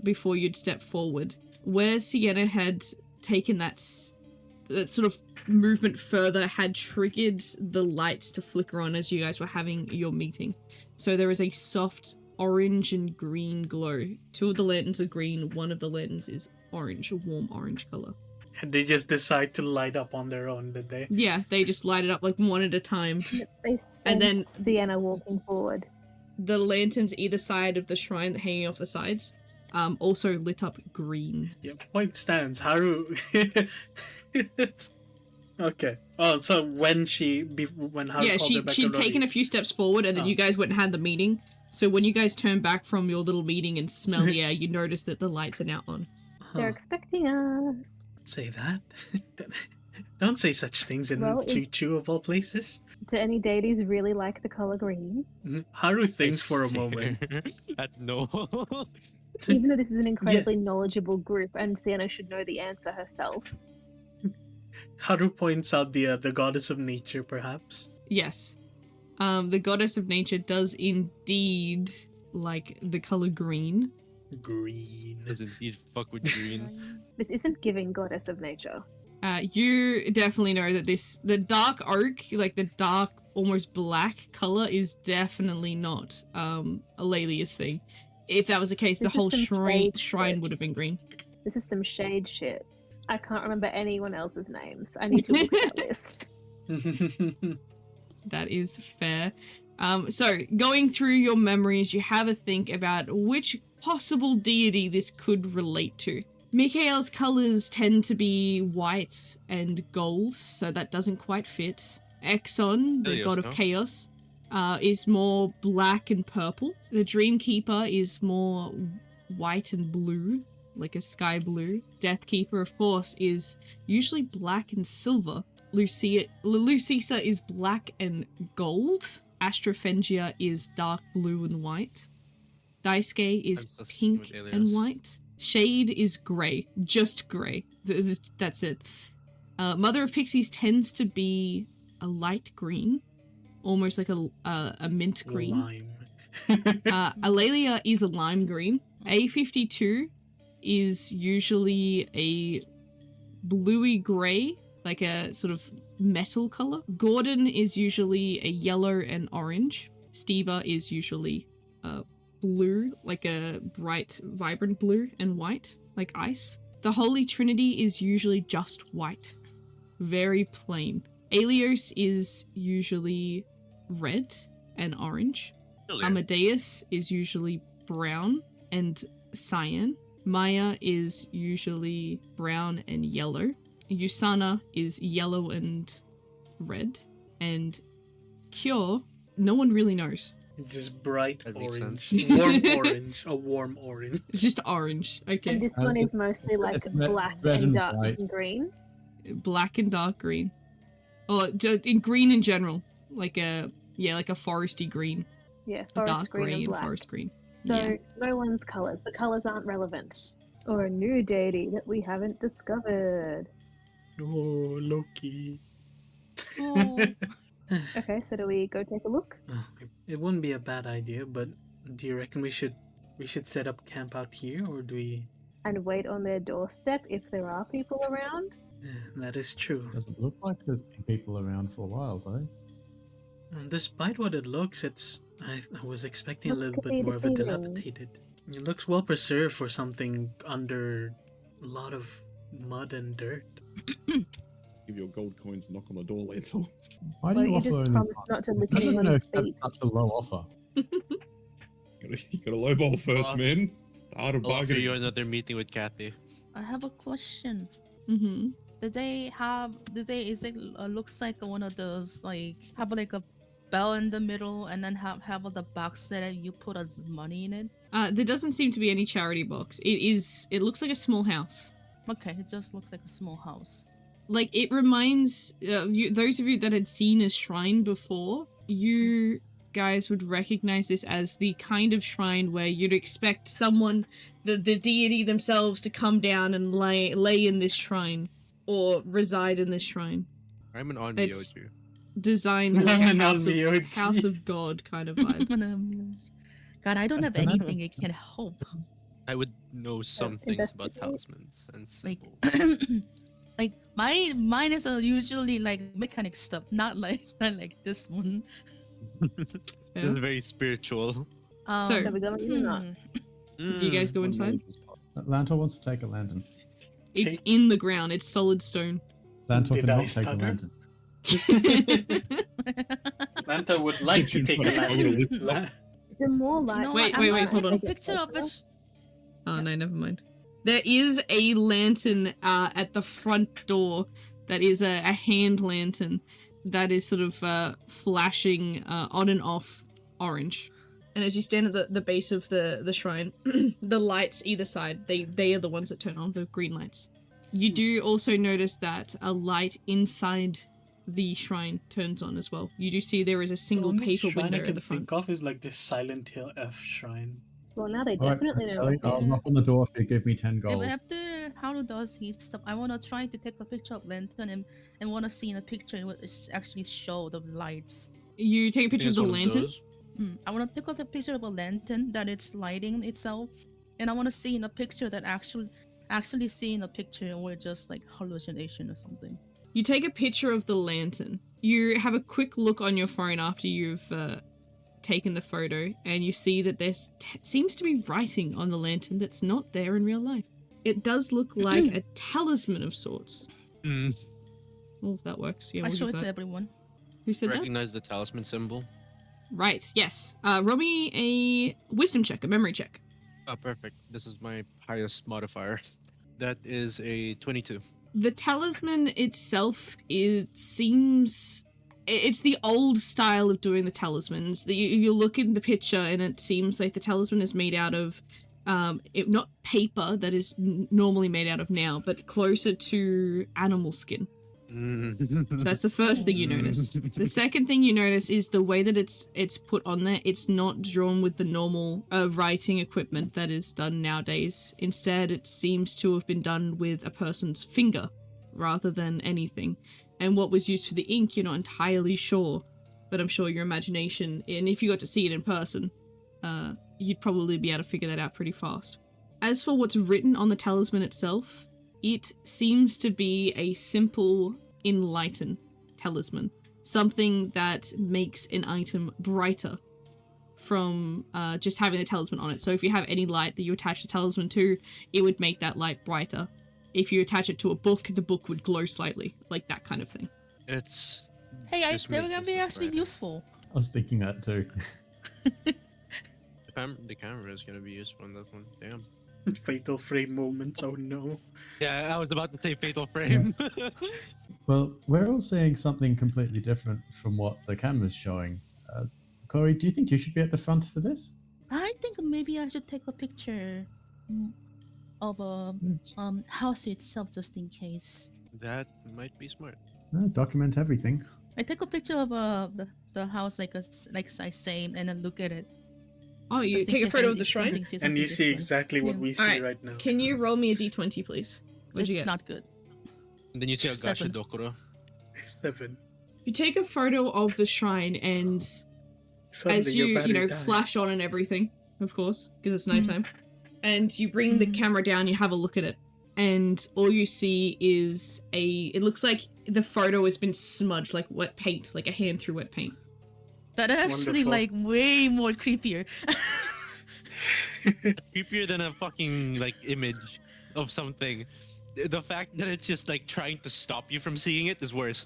before you'd step forward, where Sienna had taken that sort of movement further had triggered the lights to flicker on as you guys were having your meeting. So there is a soft orange and green glow. Two of the lanterns are green, one of the lanterns is orange, a warm orange color. And they just decide to light up on their own, did they? Yeah, they just light it up like one at a time. They And then- sense Sienna walking forward. The lanterns either side of the shrine hanging off the sides also lit up green. Yeah, point stands. Haru. Okay. Oh, so when Haru Yeah, called her back she'd to taken a few steps forward, and then Oh. you guys went and had the meeting. So when you guys turn back from your little meeting and smell the air, you notice that the lights are now on. They're expecting us. Say that. Don't say such things in Well, Choo Choo of all places. Do any deities really like the color green? Haru thinks for a moment. No. Even though this is an incredibly knowledgeable group, and Sienna should know the answer herself. Haru points out the goddess of nature, perhaps. Yes. The goddess of nature does indeed like the color green. Green. Does indeed fuck with green. This isn't giving goddess of nature. You definitely know that the dark oak, like the dark, almost black color, is definitely not Alelia's thing. If that was the case, the This is whole some shade shrine shit. would have been green. This is some shade shit. I can't remember anyone else's names. I need to look at that list. That is fair. So, going through your memories, you have a think about which possible deity this could relate to. Mikael's colors tend to be white and gold, so that doesn't quite fit. Exxon, the Helios, god of no? chaos, is more black and purple. The Dreamkeeper is more white and blue, like a sky blue. Deathkeeper, of course, is usually black and silver. Lucisa is black and gold. Astrophengia is dark blue and white. Daisuke I'm is so pink with and alias. white. Shade is grey, just grey. That's it. Mother of Pixies tends to be a light green, almost like a mint green. Lime. Alelia is a lime green. A52 is usually a bluey grey, like a sort of metal color. Gordon is usually a yellow and orange. Steva is usually blue, like a bright, vibrant blue and white, like ice. The Holy Trinity is usually just white. Very plain. Aelios is usually red and orange. Really? Amadeus is usually brown and cyan. Maya is usually brown and yellow. Usana is yellow and red. And Cure, no one really knows. It's just bright That makes orange. sense. Warm orange. A warm orange. It's just orange. And Okay. this one is mostly like It's red- black red and and dark white. and green. Black and dark green. Or in green in general. Like a foresty green. Yeah, A forest dark green grey and and black. forest green. So Yeah. no one's colours. The colours aren't relevant. Or a new deity that we haven't discovered. Oh, Loki. Oh, Okay, so do we go take a look? It wouldn't be a bad idea, but do you reckon we should set up camp out here, or do we? And wait on their doorstep if there are people around? That is true. Doesn't look like there's been people around for a while, though. Despite what it looks, I was expecting a Looks little could bit be more of a deceiving. dilapidated. It looks well preserved for something under a lot of mud and dirt. Give your gold coins and knock on the door, Lentil. Why do Well, you you offer just only promised not to lick I don't know anyone's accept feet. such a low offer. You gotta lowball first, Well, man. The art of I'll offer you bargaining. another meeting with Kathy. I have a question. Mm-hmm. Is it looks like one of those, like, have like a bell in the middle and then have the box that you put money in it? There doesn't seem to be any charity box. It looks like a small house. Okay, it just looks like a small house. Like, it reminds those of you that had seen a shrine before, you guys would recognize this as the kind of shrine where you'd expect someone, the deity themselves, to come down and lay in this shrine or reside in this shrine. I'm an on It's- Myoju. Designed like I'm a an house Onmyoji. of God kind of vibe. God, I don't have Can I- anything it can help. I would know some things about investigate. talismans and Like, symbols. like mine is usually like mechanic stuff, not like this one. This Yeah. is very spiritual. So- Are we going or not? Do you guys go inside? Lantor wants to take a lantern. It's in the ground. It's solid stone. Lantor Did cannot I take a stutter? lantern. Lanta would like to take a lantern. The more light. No, Wait, I'm wait, not- hold on. Picture of a Oh, no, never mind. There is a lantern at the front door that is a hand lantern that is sort of flashing on and off orange. And as you stand at the base of the shrine, the lights either side, they are the ones that turn on, the green lights. You do also notice that a light inside the shrine turns on as well. You do see there is a single The only paper shrine window I at can the front. think of is like the Silent Hill F shrine. Well, now they All right, definitely know. Ellie, what I'll they knock on the door if you give me 10 If gold. after how does he stop? I wanna try to take a picture of lantern and wanna see in a picture what is actually show the lights. You take a picture of It's the one of lantern. those. I wanna take a picture of a lantern that it's lighting itself, and I wanna see in a picture that actually see in a picture or just like hallucination or something. You take a picture of the lantern. You have a quick look on your phone after you've taken the photo, and you see that there seems to be writing on the lantern that's not there in real life. It does look like a talisman of sorts. Mm. Well, if that works. Yeah, I we'll show use it to that. everyone. Who said that? Recognize the talisman symbol. Right, yes. Roll me a wisdom check, a memory check. Oh, perfect. This is my highest modifier. That is a 22. The talisman itself, it seems... It's the old style of doing the talismans. You look in the picture and it seems like the talisman is made out of, not paper that is normally made out of now, but closer to animal skin. That's the first thing you notice. The second thing you notice is the way that it's put on there. It's not drawn with the normal writing equipment that is done nowadays. Instead, it seems to have been done with a person's finger rather than anything. And what was used for the ink, you're not entirely sure, but I'm sure your imagination, and if you got to see it in person, you'd probably be able to figure that out pretty fast. As for what's written on the talisman itself, it seems to be a simple enlighten talisman. Something that makes an item brighter from just having the talisman on it. So if you have any light that you attach the talisman to, it would make that light brighter. If you attach it to a book, the book would glow slightly, like that kind of thing. It's Hey, Just they were make gonna this be look actually brighter. useful. I was thinking that too. the camera is gonna be useful in that one. Damn. Fatal frame moments, oh no. Yeah, I was about to say fatal frame. Well, we're all seeing something completely different from what the camera's showing. Chloe, do you think you should be at the front for this? I think maybe I should take a picture of a house itself just in case. That might be smart. No, document everything. I take a picture of the house like I say and then look at it. Oh, you just in take a case photo of anything- the shrine? something sees And you something see different. exactly what Yeah. we see Alright, right now. Can you roll me a d20, please? What'd you It's get? not good. And then you see a Seven. Gashadokuro. 7. You take a photo of the shrine, and Suddenly as your you battery flash dies. on and everything, of course, because it's nighttime, and you bring the camera down, you have a look at it, and all you see is it looks like the photo has been smudged, like wet paint, like a hand through wet paint. That actually Wonderful. like way more creepier. Creepier than a fucking like image of something. The fact that it's just like trying to stop you from seeing it is worse.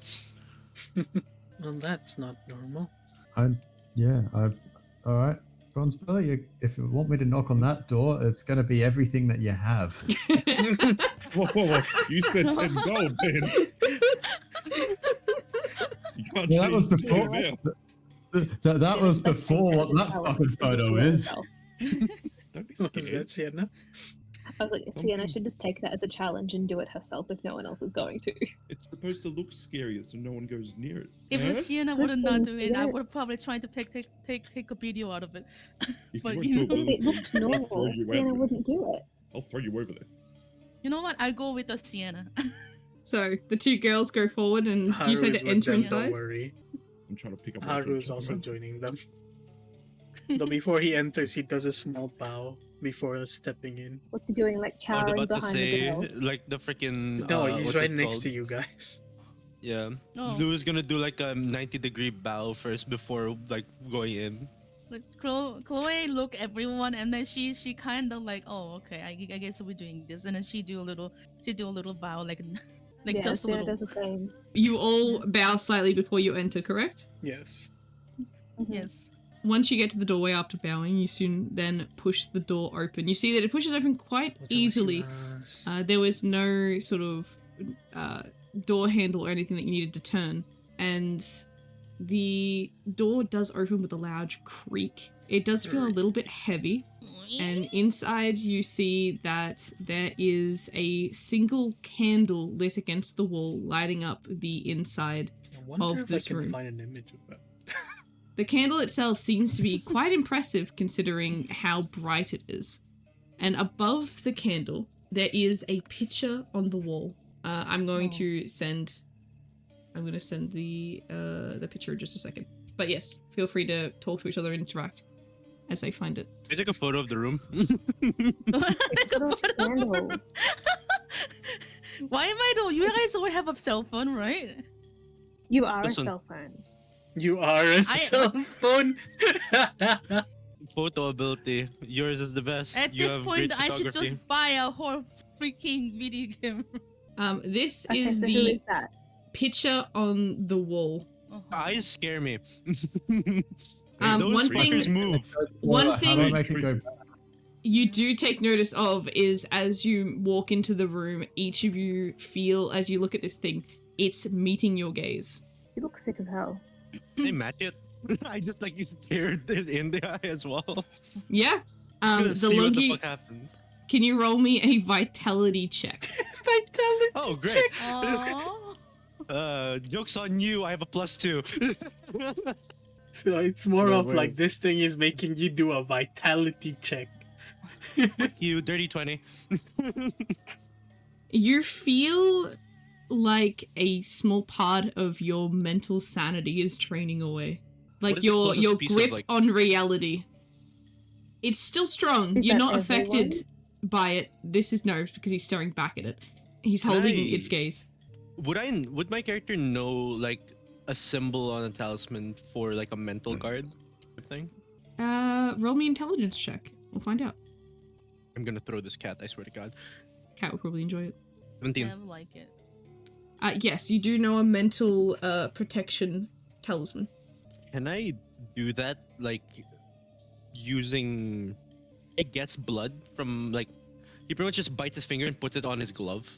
Well, that's not normal. All right. Bronze Belly, if you want me to knock on that door, it's going to be everything that you have. Whoa. You said 10 gold, man. You can't Yeah, that was change the before. name now. That was before what that fucking photo is. Don't be What was scared. that, Sienna? I was like, Sienna should just take that as a challenge and do it herself if no one else is going to. It's supposed to look scary so no one goes near it. If Huh? Sienna Good wouldn't not thing do it, I you would have probably tried to take a video out of it. If But you you want to know, If it looked I'll throw normal, you Sienna out there. wouldn't do it. I'll throw you over there. you know what? I go with the Sienna. So the two girls go forward, and you say Haru's to with enter them, inside. Don't worry. I'm trying to pick up. Haru's also joining them. Though before he enters, he does a small bow before stepping in. What's he doing, like I was cowering about to behind the say, girl? like the freaking. No, he's what's right it next called? to you guys. Yeah. Oh. Lou is gonna do like a 90-degree bow first before like going in. Like Chloe look everyone, and then she kind of like, oh okay, I guess we're doing this, and then she do a little bow like Yeah, just a Sienna little. does the same. You all bow slightly before you enter, correct? Yes. Mhm. Yes. Once you get to the doorway after bowing, you soon then push the door open. You see that it pushes open quite easily. There was no sort of door handle or anything that you needed to turn, and the door does open with a loud creak. It does feel a little bit heavy, and inside you see that there is a single candle lit against the wall, lighting up the inside. I wonder of if this I can room. find an image of that. The candle itself seems to be quite impressive considering how bright it is. And above the candle, there is a picture on the wall. I'm going to send the picture in just a second. But yes, feel free to talk to each other and interact as I find it. I took a photo of the room. Candle. Why am I though? You guys all have a cell phone, right? You are Listen. a cell phone. You are a cell phone. Photo ability. Yours is the best. At you this have point, great I should photography. just buy a whole freaking video game. This Okay, is so who the is that? picture on the wall. Eyes scare me. One Those thing- fuckers move. One How do thing- I make it go back? You do take notice of is as you walk into the room, each of you feel, as you look at this thing, it's meeting your gaze. You look sick as hell. They match it. I just like you stared it in the eye as well. Yeah. Gonna The see what the Logi, fuck happens. can you roll me a vitality check? Vitality. Oh great. Aww. Joke's on you. I have a +2. So it's more No of like way. this thing is making you do a vitality check. You dirty 20. You feel like a small part of your mental sanity is draining away. Like What is the your closest piece of, grip like- on reality. It's still strong. Is You're that not affected everyone? by it. This is nerves because he's staring back at it. He's Can holding I- its gaze. Would my character know like a symbol on a talisman for like a mental guard type thing? Roll me intelligence check. We'll find out. I'm gonna throw this cat, I swear to god. Cat will probably enjoy it. 17. Yeah, I like it. Yes, you do know a mental protection talisman. Can I do that like using it gets blood from like he pretty much just bites his finger and puts it on his glove.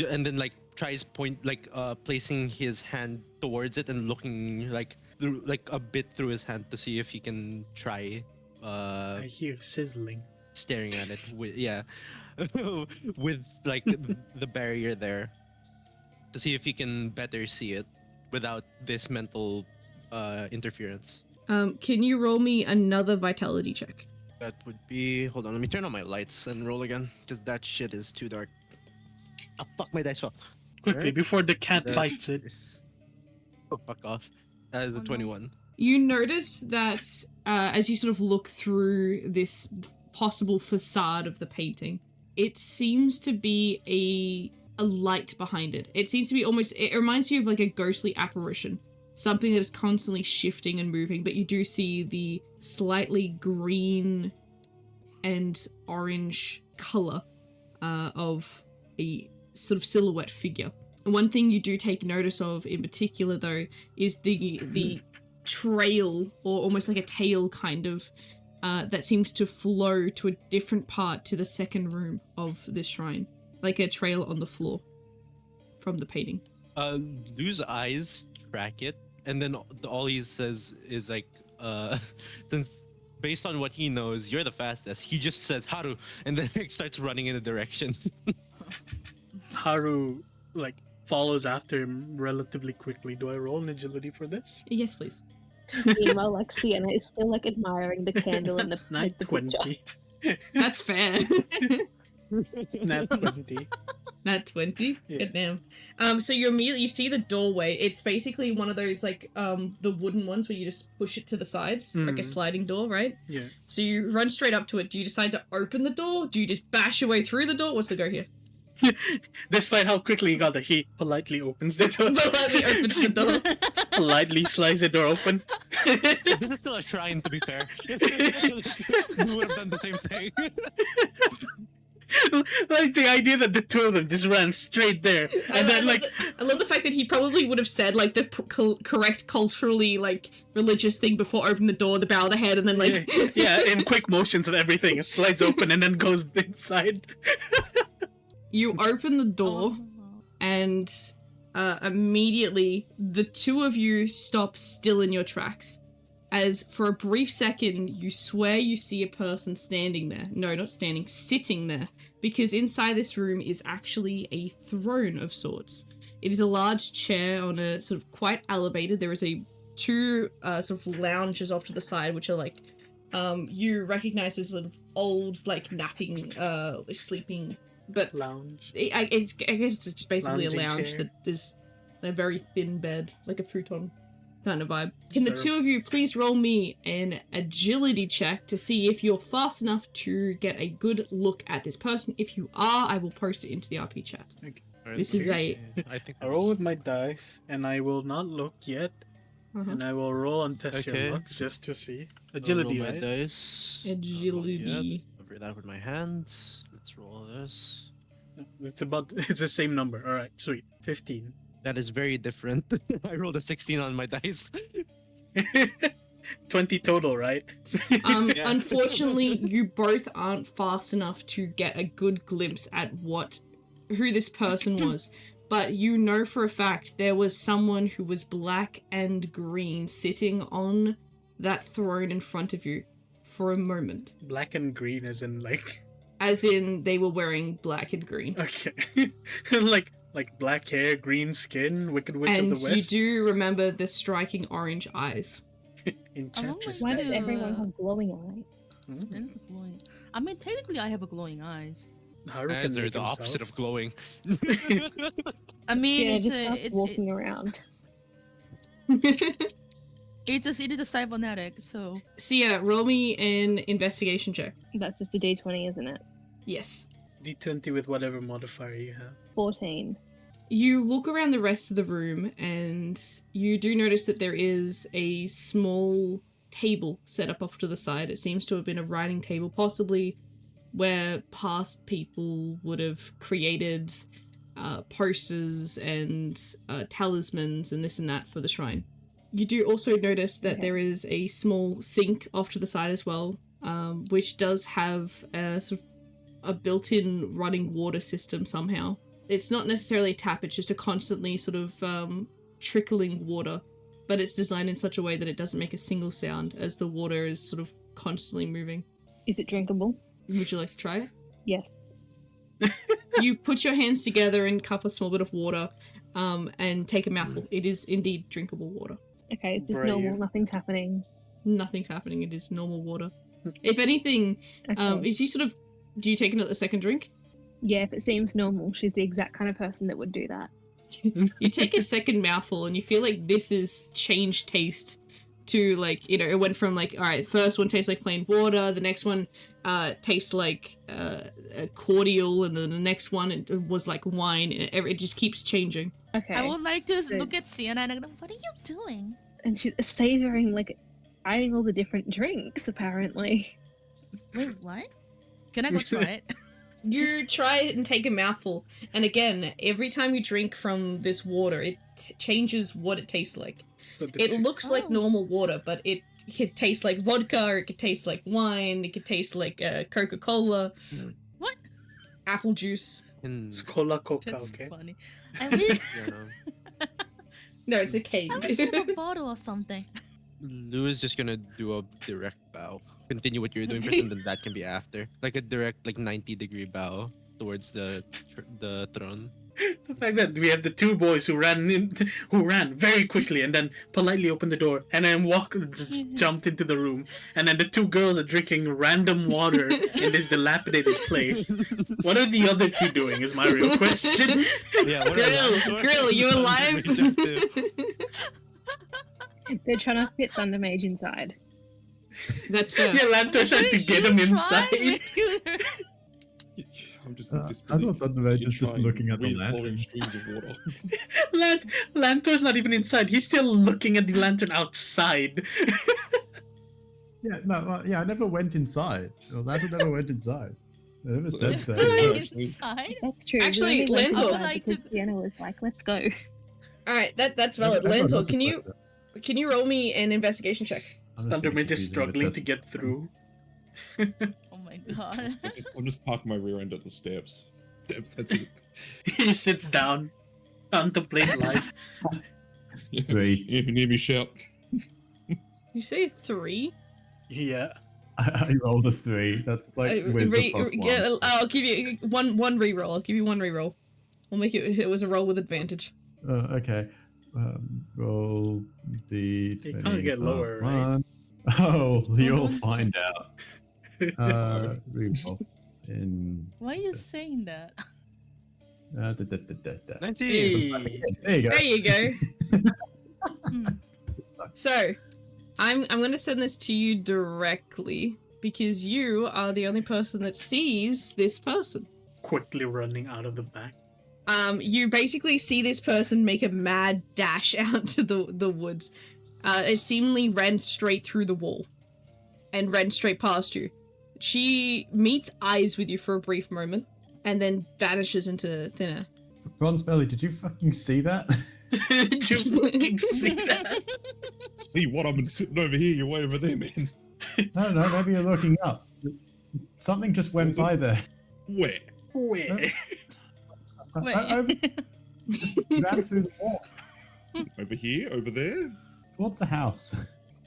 And then like tries placing his hand towards it and looking like a bit through his hand to see if he can try I hear sizzling. staring at it with with like the barrier there to see if he can better see it without this mental interference. Can you roll me another vitality check? That would be, hold on, let me turn on my lights and roll again because that shit is too dark. Oh fuck, my dice fell. Quickly, Alright. before the cat Uh, bites it. Oh, fuck off. That is Oh, a no. 21. You notice that as you sort of look through this possible facade of the painting, it seems to be a light behind it. It seems to be almost, it reminds you of like a ghostly apparition, something that is constantly shifting and moving, but you do see the slightly green and orange color of a sort of silhouette figure. One thing you do take notice of in particular, though, is the trail, or almost like a tail kind of, that seems to flow to a different part to the second room of this shrine. Like a trail on the floor from the painting. Lou's eyes track it, and then all he says is like, then based on what he knows, you're the fastest. He just says Haru, and then starts running in the direction. Haru, like, follows after him relatively quickly. Do I roll an agility for this? Yes, please. Meanwhile, like Sienna is still like admiring the candle in the Nat the picture. 20. That's fair. Nat 20. Nat 20? Yeah. Good damn. So you see the doorway. It's basically one of those, like, the wooden ones where you just push it to the sides, like a sliding door, right? Yeah. So you run straight up to it. Do you decide to open the door? Do you just bash your way through the door? What's the go here? Despite how quickly he got there, he politely opens the door. Politely opens the door. Politely slides the door open. This is still a shrine, to be fair. We would have done the same thing. Like the idea that the two of them just ran straight there, and then like I love the fact that he probably would have said like the correct culturally like religious thing before opening the door, the bow of the head, and then like yeah, in quick motions and everything, it slides open and then goes inside. You open the door, and immediately the two of you stop still in your tracks. As for a brief second, you swear you see a person standing there. No, not standing, sitting there. Because inside this room is actually a throne of sorts. It is a large chair on a sort of quite elevated. There is two sort of lounges off to the side, which are like, you recognize as sort of old, like napping, sleeping, but Lounge. I guess it's just basically Lounging a lounge chair. that is a very thin bed, like a futon kind of vibe. Can the So- two of you please roll me an agility check to see if you're fast enough to get a good look at this person? If you are, I will post it into the RP chat. This is a... I think I roll with my dice, and I will not look yet, Uh-huh. and I will roll and test Okay. your luck just to see. I'll Agility, roll my right? dice. Agility. Cover that with my hands. Let's roll this. It's the same number. All right, sweet. 15. That is very different. I rolled a 16 on my dice. 20 total, right? Yeah. Unfortunately, you both aren't fast enough to get a good glimpse at who this person was. But you know for a fact there was someone who was black and green sitting on that throne in front of you for a moment. Black and green, as in like. As in, they were wearing black and green. Okay. like black hair, green skin, Wicked Witch And of the you West. do remember the striking orange eyes. Enchantress. Why Why does do, everyone have glowing eyes? Mm. And it's glowing. I mean, technically, I have a glowing eyes. Haru And can they're make the opposite himself. of glowing. I mean, Yeah, it's just a, stop it's walking around. it is a cybernetic, so So yeah, roll me an investigation check. That's just a D20, isn't it? Yes. D20 with whatever modifier you have. 14. You look around the rest of the room and you do notice that there is a small table set up off to the side. It seems to have been a writing table, possibly where past people would have created posters and talismans and this and that for the shrine. You do also notice that Okay. there is a small sink off to the side as well, which does have a sort of a built-in running water system somehow. It's not necessarily a tap, it's just a constantly sort of trickling water, but it's designed in such a way that it doesn't make a single sound as the water is sort of constantly moving. Is it drinkable? Would you like to try it? Yes. You put your hands together and cup a small bit of water and take a mouthful. It is indeed drinkable water. Okay, it's just Brave. normal, nothing's happening. Nothing's happening, it is normal water. If anything, Okay. is you sort of... Do you take another second drink? Yeah, if it seems normal, she's the exact kind of person that would do that. You take a second mouthful and you feel like this is changed taste to like, you know, it went from like, all right, first one tastes like plain water, the next one tastes like a cordial, and then the next one it was like wine, and it just keeps changing. Okay. I would like to Good. look at Sienna and I go, what are you doing? And she's savoring, like, eyeing all the different drinks, apparently. Wait, what? Can I go try it? You try it and take a mouthful, and again, every time you drink from this water, it changes what it tastes like. It looks like Oh. normal water, but it could taste like vodka, or it could taste like wine, it could taste like Coca-Cola. What? Apple juice. And It's Cola Coca, That's okay? funny. I wish, you know, No, it's a cake. I wish I had a bottle or something. Lou is just gonna do a direct bow. Continue what you're doing first, and then that can be after. Like a direct, like 90-degree bow towards the throne. The fact that we have the two boys who ran very quickly and then politely opened the door and then jumped into the room, and then the two girls are drinking random water in this dilapidated place. What are the other two doing? Is my real question. Yeah, what are Grill, you alive? They're trying to fit Thunder Mage inside. That's fair. Yeah, Lantor tried to get him inside. I'm just I disbelieving thought the that Mage you're was just trying looking at the with lantern. orange streams of water. Lantor's not even inside. He's still looking at the lantern outside. Yeah, no, I never went inside. Well, Lantern never went inside. I never said so. Inside? That's true. Actually, we only went Lentil- outside because Sienna was like, let's go. Alright, that's valid. Everyone Lentil, else can is you like that. can you roll me an investigation check? I'm just Thunder getting Mage is confused with struggling the to get through. Oh my god. I'll just park my rear end at the steps. That's it. He sits down, contemplate life. Three. If you need me, shout. You say 3? Yeah. I rolled a 3. That's like with the plus one. I'll give you one reroll. I'll give you one reroll. We'll make it. It was a roll with advantage. Okay. Roll the. You can't get lower, right? one. Oh, you'll on, find out. Reroll. In. Why are you saying that? Da, da, da, da, da. 19. Hey. There you go. There you go. Hmm. This sucks. So, I'm gonna send this to you directly because you are the only person that sees this person. Quickly running out of the back. You basically see this person make a mad dash out to the woods. It seemingly ran straight through the wall and ran straight past you. She meets eyes with you for a brief moment and then vanishes into thin air. Bronze Belly, did you fucking see that? Did you fucking see that? See what? I've been sitting over here. You're way over there, man. I don't know, maybe you're looking up. Something just went by there. Where? Where? Wait. I ran through the wall Over here? Over there? towards the house.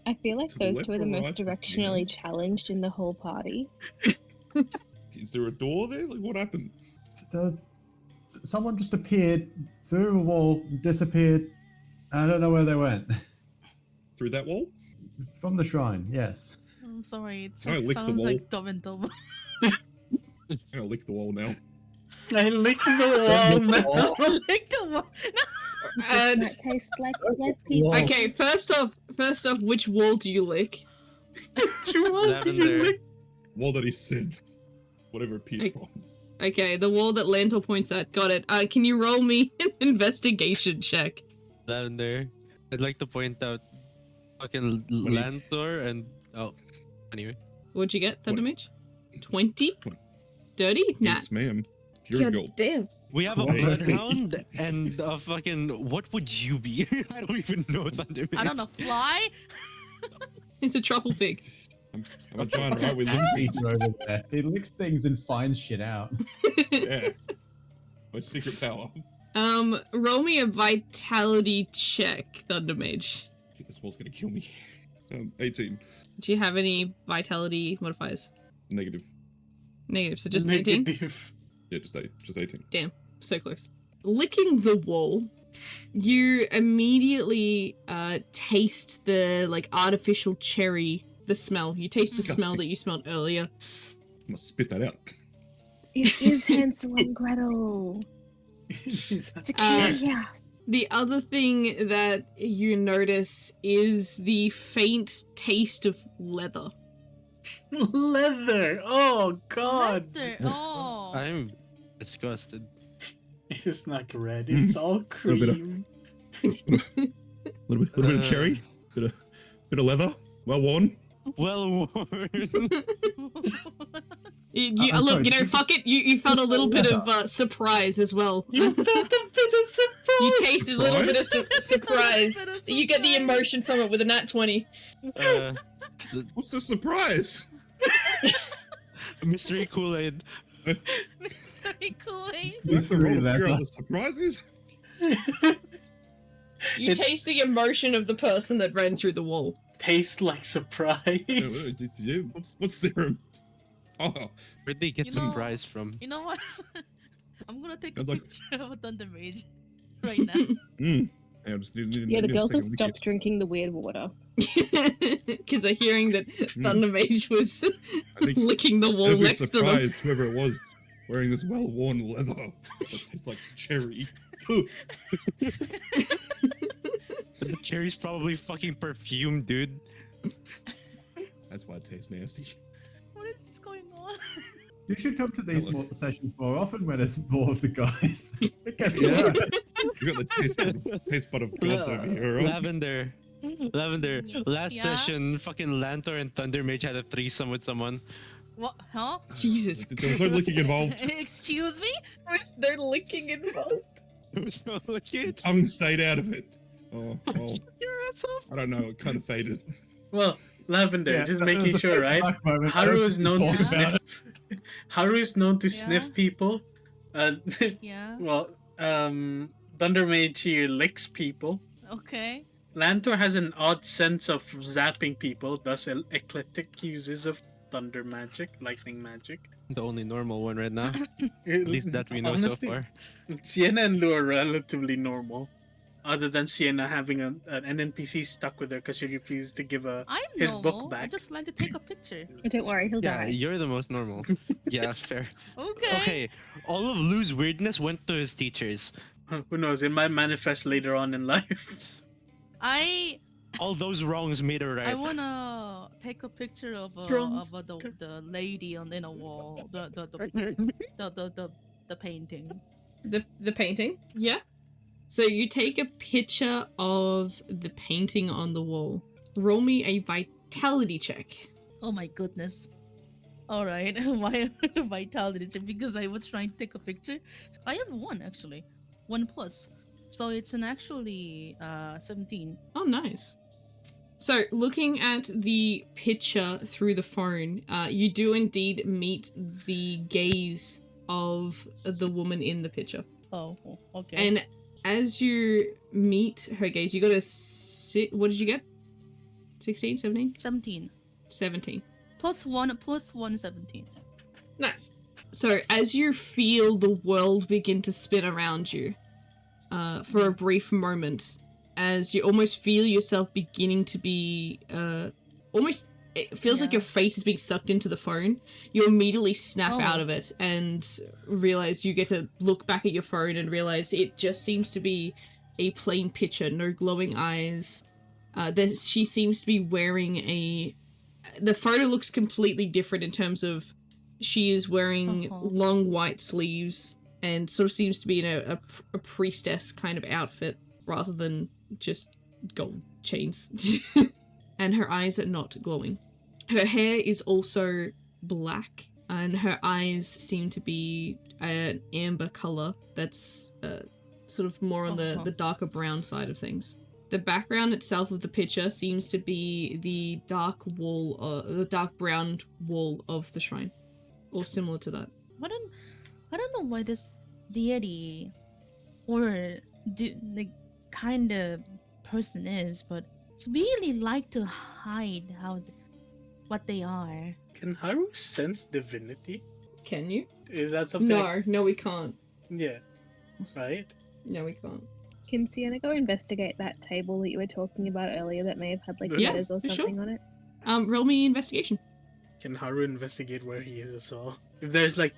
I feel like To the those left two are the or most right? directionally challenged in the whole party. Is there a door there? Like, what happened? Someone just appeared through a wall, disappeared. I don't know where they went. Through that wall? From the shrine, yes. I'm sorry, it Can I lick the sounds wall? like Dumb and Dumber. I'm gonna lick the wall now. I licked the wall now. Lick the wall. And That tastes like dead people. Whoa. okay, first off, which wall do you lick? You want to Lavender. lick? Wall that he said. Whatever it appeared I- from. Okay, the wall that Lantor points at. Got it. Can you roll me an investigation check? Lavender. I'd like to point out fucking do you- Lantor and anyway. What'd you get, Thunder What? Mage? 20? 20. Dirty? Nah. Yes, ma'am. Pure God gold. damn. We have a Hey. bloodhound and a fucking. What would you be? I don't even know Thunder I don't know, fly? It's a truffle pig. I'm a giant right with And limbs. Peter over there. He licks things and finds shit out. Yeah. My secret power. Roll me a vitality check, Thunder Mage. This wall's gonna kill me. 18. Do you have any vitality modifiers? Negative. Negative, so just 18? Negative. Yeah, just 18. So close. Licking the wall, you immediately taste the like artificial cherry, the smell. You taste the smell Disgusting. that you smelled earlier. I'm gonna spit that out. It is Hansel and Gretel. Yeah. The other thing that you notice is the faint taste of leather. Leather! Oh god! Leather. Oh. I'm disgusted. It's not red, it's all bit of- cream. Little bit of cherry, bit of leather, well worn. Well worn. Look, sorry, you know, fuck it. You felt a little bit of surprise as well. You felt a bit of surprise! You tasted a little bit of surprise. Bit of You get the surprise. emotion from it with a nat 20. What's the surprise? Mystery Kool-Aid. Mystery Kool-Aid. What's the roll to figure leather. out the surprises? You taste the emotion of the person that ran through the wall. Tastes like surprise. What's there? Oh, Where'd they get You some know- rice from? You know what? I'm gonna take a Sounds like- picture of a Thunder Mage right now. yeah, I just need Yeah, the need a girls have second stopped drinking the weird water. Because they're hearing that Thunder Mage was I think licking the wall They'll be next to them. surprised, whoever it was, wearing this well-worn leather. It's like cherry. The cherry's probably fucking perfume, dude. That's why it tastes nasty. What is going on? You should come to these sessions more often when it's more of the guys. It gets Yeah. worse. We got the taste bud of gods over here. Right? Lavender. Lavender. Last Yeah? session, fucking Lantor and Thunder Mage had a threesome with someone. What? Huh? Jesus. There was no licking involved. Excuse me? There's no licking involved. It was no looking. Tongue stayed out of it. Oh, well, Your ass off. I don't know. It kind of faded. Well, Lavender, Yeah, just that making was a sure, right? black moment. Haru is known to Talk about sniff. Haru is known to Yeah. sniff people. Yeah. Well, Thunder Mage here licks people. Okay. Lantor has an odd sense of zapping people, thus eclectic uses of thunder magic, lightning magic. The only normal one right now. At least that we know Honestly, so far. Sienna and Lou are relatively normal. Other than Sienna having an NPC stuck with her because she refused to give I'm his book normal. I back. just like to take a picture. Oh, don't worry, he'll Yeah, die. you're the most normal. Yeah, fair. Okay. Okay, all of Lou's weirdness went to his teachers. Who knows? It might manifest later on in life. All those wrongs made her I right. wanna take a picture of Thrones. the lady on in a wall. The painting. The painting? Yeah. So you take a picture of the painting on the wall. Roll me a vitality check. Oh my goodness. Alright, why vitality check? Because I was trying to take a picture. I have 1 actually. 1 plus. So it's an actually 17. Oh, nice. So, looking at the picture through the phone, you do indeed meet the gaze of the woman in the picture. Oh, okay. And as you meet her gaze, you got a what did you get? 16, 17? 17. 17. Plus 1, 17. Nice. So, as you feel the world begin to spin around you, for a brief moment, as you almost feel yourself beginning to be, it feels like Yeah. your face is being sucked into the phone, you immediately snap Oh. out of it and realize you get to look back at your phone and realize it just seems to be a plain picture, no glowing eyes. She seems to be wearing the photo looks completely different in terms of she is wearing Uh-huh. long white sleeves and sort of seems to be in a priestess kind of outfit rather than just gold chains. And her eyes are not glowing. Her hair is also black, and her eyes seem to be an amber color that's sort of more on Uh-huh. the darker brown side of things. The background itself of the picture seems to be the dark brown wall of the shrine, or similar to that. I don't know why this deity or the kind of person is, but it's really like to hide what they are. Can Haru sense divinity? Can you? Is that something? No, we can't. Yeah. Right? No, we can't. Can Sienna go investigate that table that you were talking about earlier that may have had like Yeah, letters or sure. something on it? Roll me investigation. Can Haru investigate where he is as well? If there's like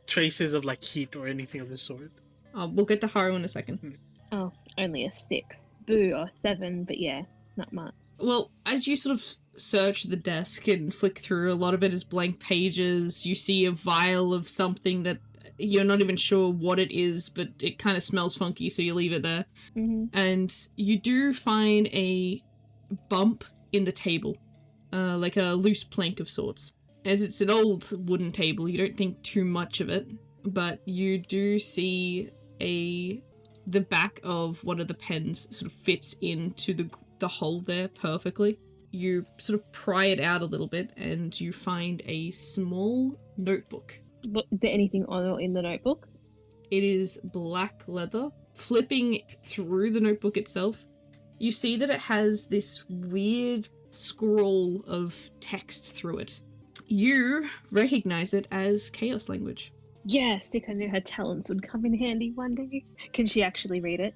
traces of like heat or anything of the sort. We'll get to Haru in a second. Oh, only a 6. Boo, or 7, but yeah, not much. Well, as you sort of search the desk and flick through, a lot of it is blank pages. You see a vial of something that you're not even sure what it is, but it kind of smells funky, so you leave it there. Mm-hmm. And you do find a bump in the table, like a loose plank of sorts. As it's an old wooden table, you don't think too much of it, but you do see the back of one of the pens sort of fits into the hole there perfectly. You sort of pry it out a little bit and you find a small notebook. But is there anything on or in the notebook? It is black leather. Flipping through the notebook itself, you see that it has this weird scroll of text through it. You recognize it as chaos language. Yeah, sick, I knew her talents would come in handy one day. Can she actually read it?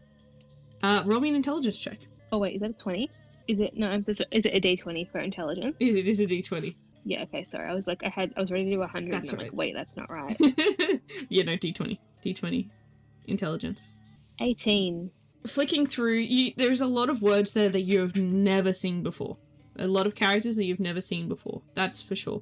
Roll me an intelligence check. Oh wait, is that a 20? Is it, no, I'm so sorry, is it a D20 for intelligence? It is a d20. Yeah, okay, sorry, I was like, I was ready to do 100, That's and I'm right. like, wait, that's not right. Yeah, no, d20. D20. Intelligence. 18. Flicking through, there's a lot of words there that you have never seen before. A lot of characters that you've never seen before. That's for sure.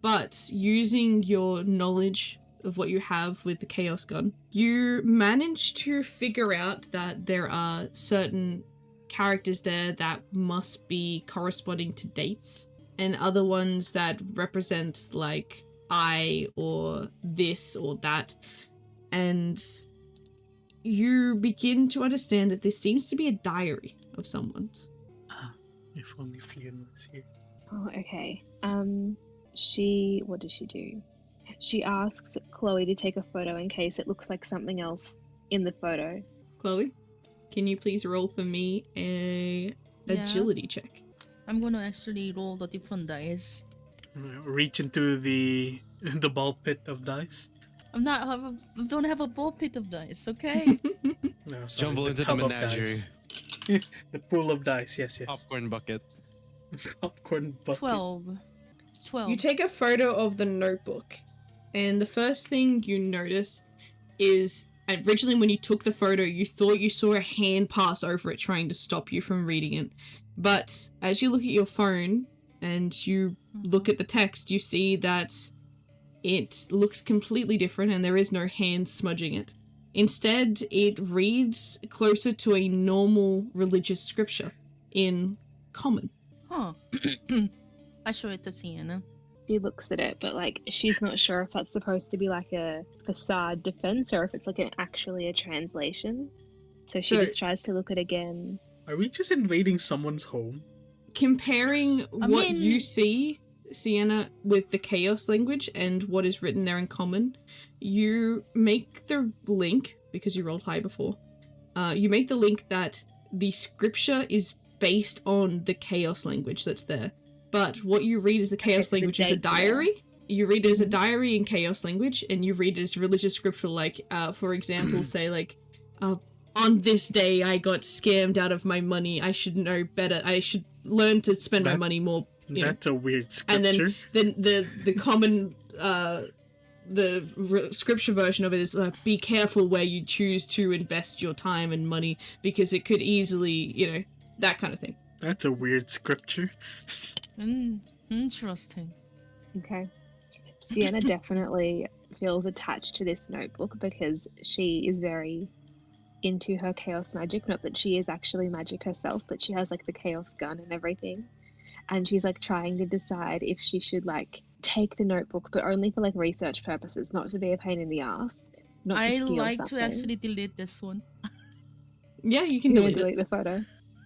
But using your knowledge of what you have with the Chaos Gun, you manage to figure out that there are certain characters there that must be corresponding to dates, and other ones that represent, like, I or this or that. And you begin to understand that this seems to be a diary of someone's. If only Fiona was here. Oh, okay. What does she do? She asks Chloe to take a photo in case it looks like something else in the photo. Chloe, can you please roll for me a agility check? I'm gonna actually roll the different dice. Reach into the ball pit of dice. I don't have a ball pit of dice, okay? No, sorry, Jumble into the tub of menagerie. dice. The pool of dice, yes. Popcorn bucket. Popcorn bucket. 12. 12. You take a photo of the notebook, and the first thing you notice is, originally when you took the photo, you thought you saw a hand pass over it trying to stop you from reading it. But as you look at your phone and you look at the text, you see that it looks completely different and there is no hand smudging it. Instead, it reads closer to a normal religious scripture in Common. Huh. I show it to Sienna. She looks at it, but like she's not sure if that's supposed to be like a facade defense or if it's like actually a translation. So she just tries to look at it again. Are we just invading someone's home? Comparing what you see, Sienna, with the chaos language and what is written there in Common, you make the link, because you rolled high before, you make the link that the scripture is based on the chaos language that's there. But what you read as the chaos language is a diary. You read it as a diary in chaos language, and you read it as religious scripture, like, for example, say, like, on this day I got scammed out of my money, I should know better, I should learn to spend my money more. That's a weird scripture. And then the common, scripture version of it is, be careful where you choose to invest your time and money, because it could easily, that kind of thing. That's a weird scripture. Interesting. Okay. Sienna definitely feels attached to this notebook because she is very into her chaos magic. Not that she is actually magic herself, but she has like the chaos gun and everything. And she's like trying to decide if she should like take the notebook, but only for like research purposes, not to be a pain in the ass. Not to steal like something. to actually delete this one. Yeah, you can delete the photo.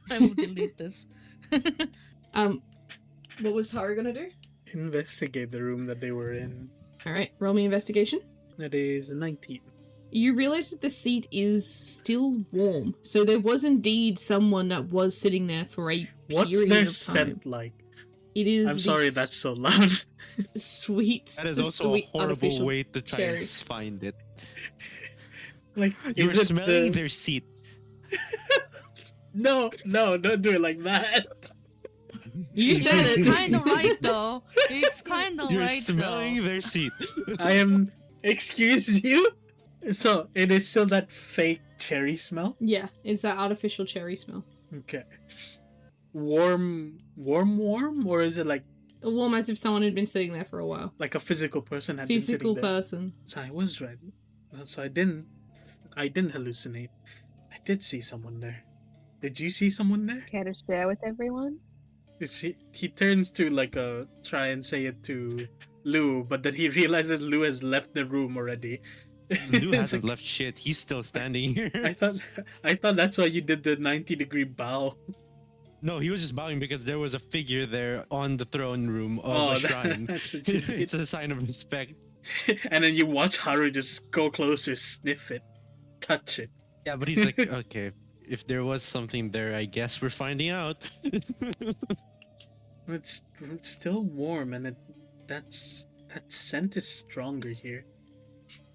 I will delete this. What was Haru gonna do? Investigate the room that they were in. Alright, roll me investigation. That is 19. You realize that the seat is still warm, so there was indeed someone that was sitting there for a What's period their of time. scent like? It is. I'm sorry, that's so loud. Sweet. That is the also sweet, a horrible unofficial way to try cherry. and find it. Like, You're is it smelling their seat. No, don't do it like that. You said It's it. kind of right though. It's kind of You're right smelling though. their seat. I am. Excuse you? So it is still that fake cherry smell? Yeah, it's that artificial cherry smell. Okay. Warm, or is it like Warm as if someone had been sitting there for a while. a physical person had Physical been sitting there? person. So I was right. So I didn't hallucinate. I did see someone there. Did you see someone there? Care to share with everyone? He turns to try and say it to Lou, but then he realizes Lou has left the room already. Lou It's hasn't like, left shit. He's still standing here. I thought that's why you did the 90-degree bow. No, he was just bowing because there was a figure there on the throne room of a shrine. That's what you did. It's a sign of respect. And then you watch Haru just go closer, sniff it, touch it. Yeah, but he's like, okay, if there was something there, I guess we're finding out. It's still warm, and that scent is stronger here.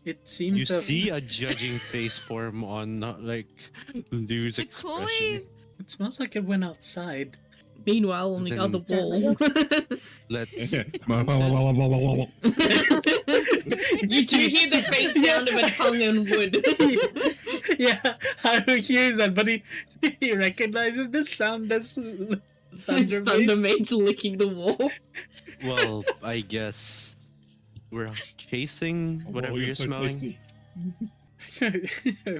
It seems You to see a judging face form on Lou's The expression. coin. It smells like it went outside. Meanwhile, on the Then- other wall, Let's. you do hear the faint sound of a tongue and wood. Yeah, Haru hears that, but he recognizes the sound as It's Thunder Thunder Mage. Mage licking the wall. Well, I guess we're chasing whatever Oh, you're so smelling. tasty.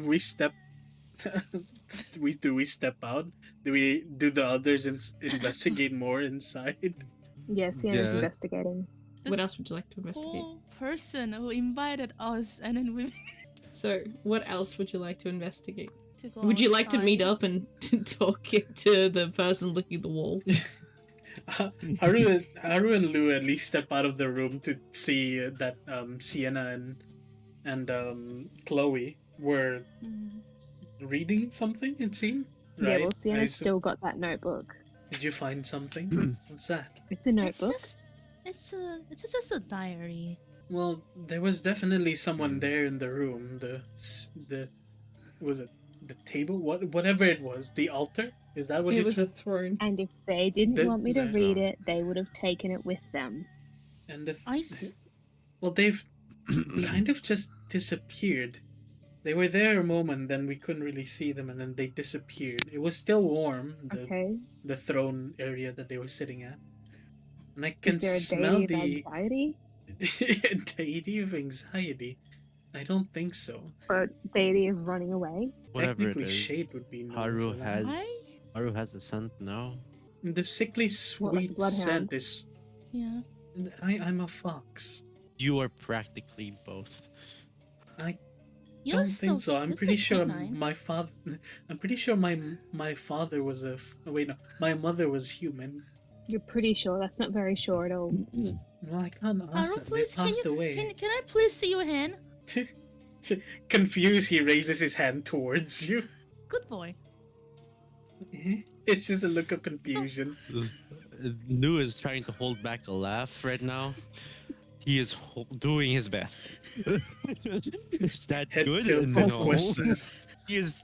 We step. we step out? Do we do the others investigate more inside? Yes, Sienna's Yeah. investigating. What else would you like to investigate? Whole person who invited us and then we So, what else would you like to investigate? to go. Would you like to outside. meet up and talk to the person licking the wall? Haru and Lou at least step out of the room to see that Sienna and Chloe were Mm. reading something. It seemed. Yeah, Right? well, I Sienna's assume- still got that notebook. Did you find something? What's that? It's a It's notebook. just, it's just a diary. Well, there was definitely someone there in the room. The was it the table? Whatever it was, the altar. Is that what It was a throne. And if they didn't The- want me to the- read it, they would have taken it with them. And the I s- well, they've kind of just disappeared. They were there a moment, then we couldn't really see them, and then they disappeared. It was still warm, Okay. the throne area that they were sitting at, and I can Is there a smell deity of the anxiety? deity of anxiety. I don't think so. Or a deity of running away? Whatever it Technically, is. shade would be known Haru for that. has- I Haru has the scent now. The sickly sweet bloodhound? scent is. yeah. I'm a fox. You are practically both. I You're don't think so. I'm you're pretty sure canine. my father. I'm pretty sure my father was a. Wait, no, my mother was human. You're pretty sure. That's not very sure at all. Well, I can't ask Haru, that. They please, passed can away. I please see your hand? Confused, he raises his hand towards you. Good boy. It's just a look of confusion. Lou is trying to hold back a laugh right now. He is doing his best. Is that Head good? tilt, No. questions. He is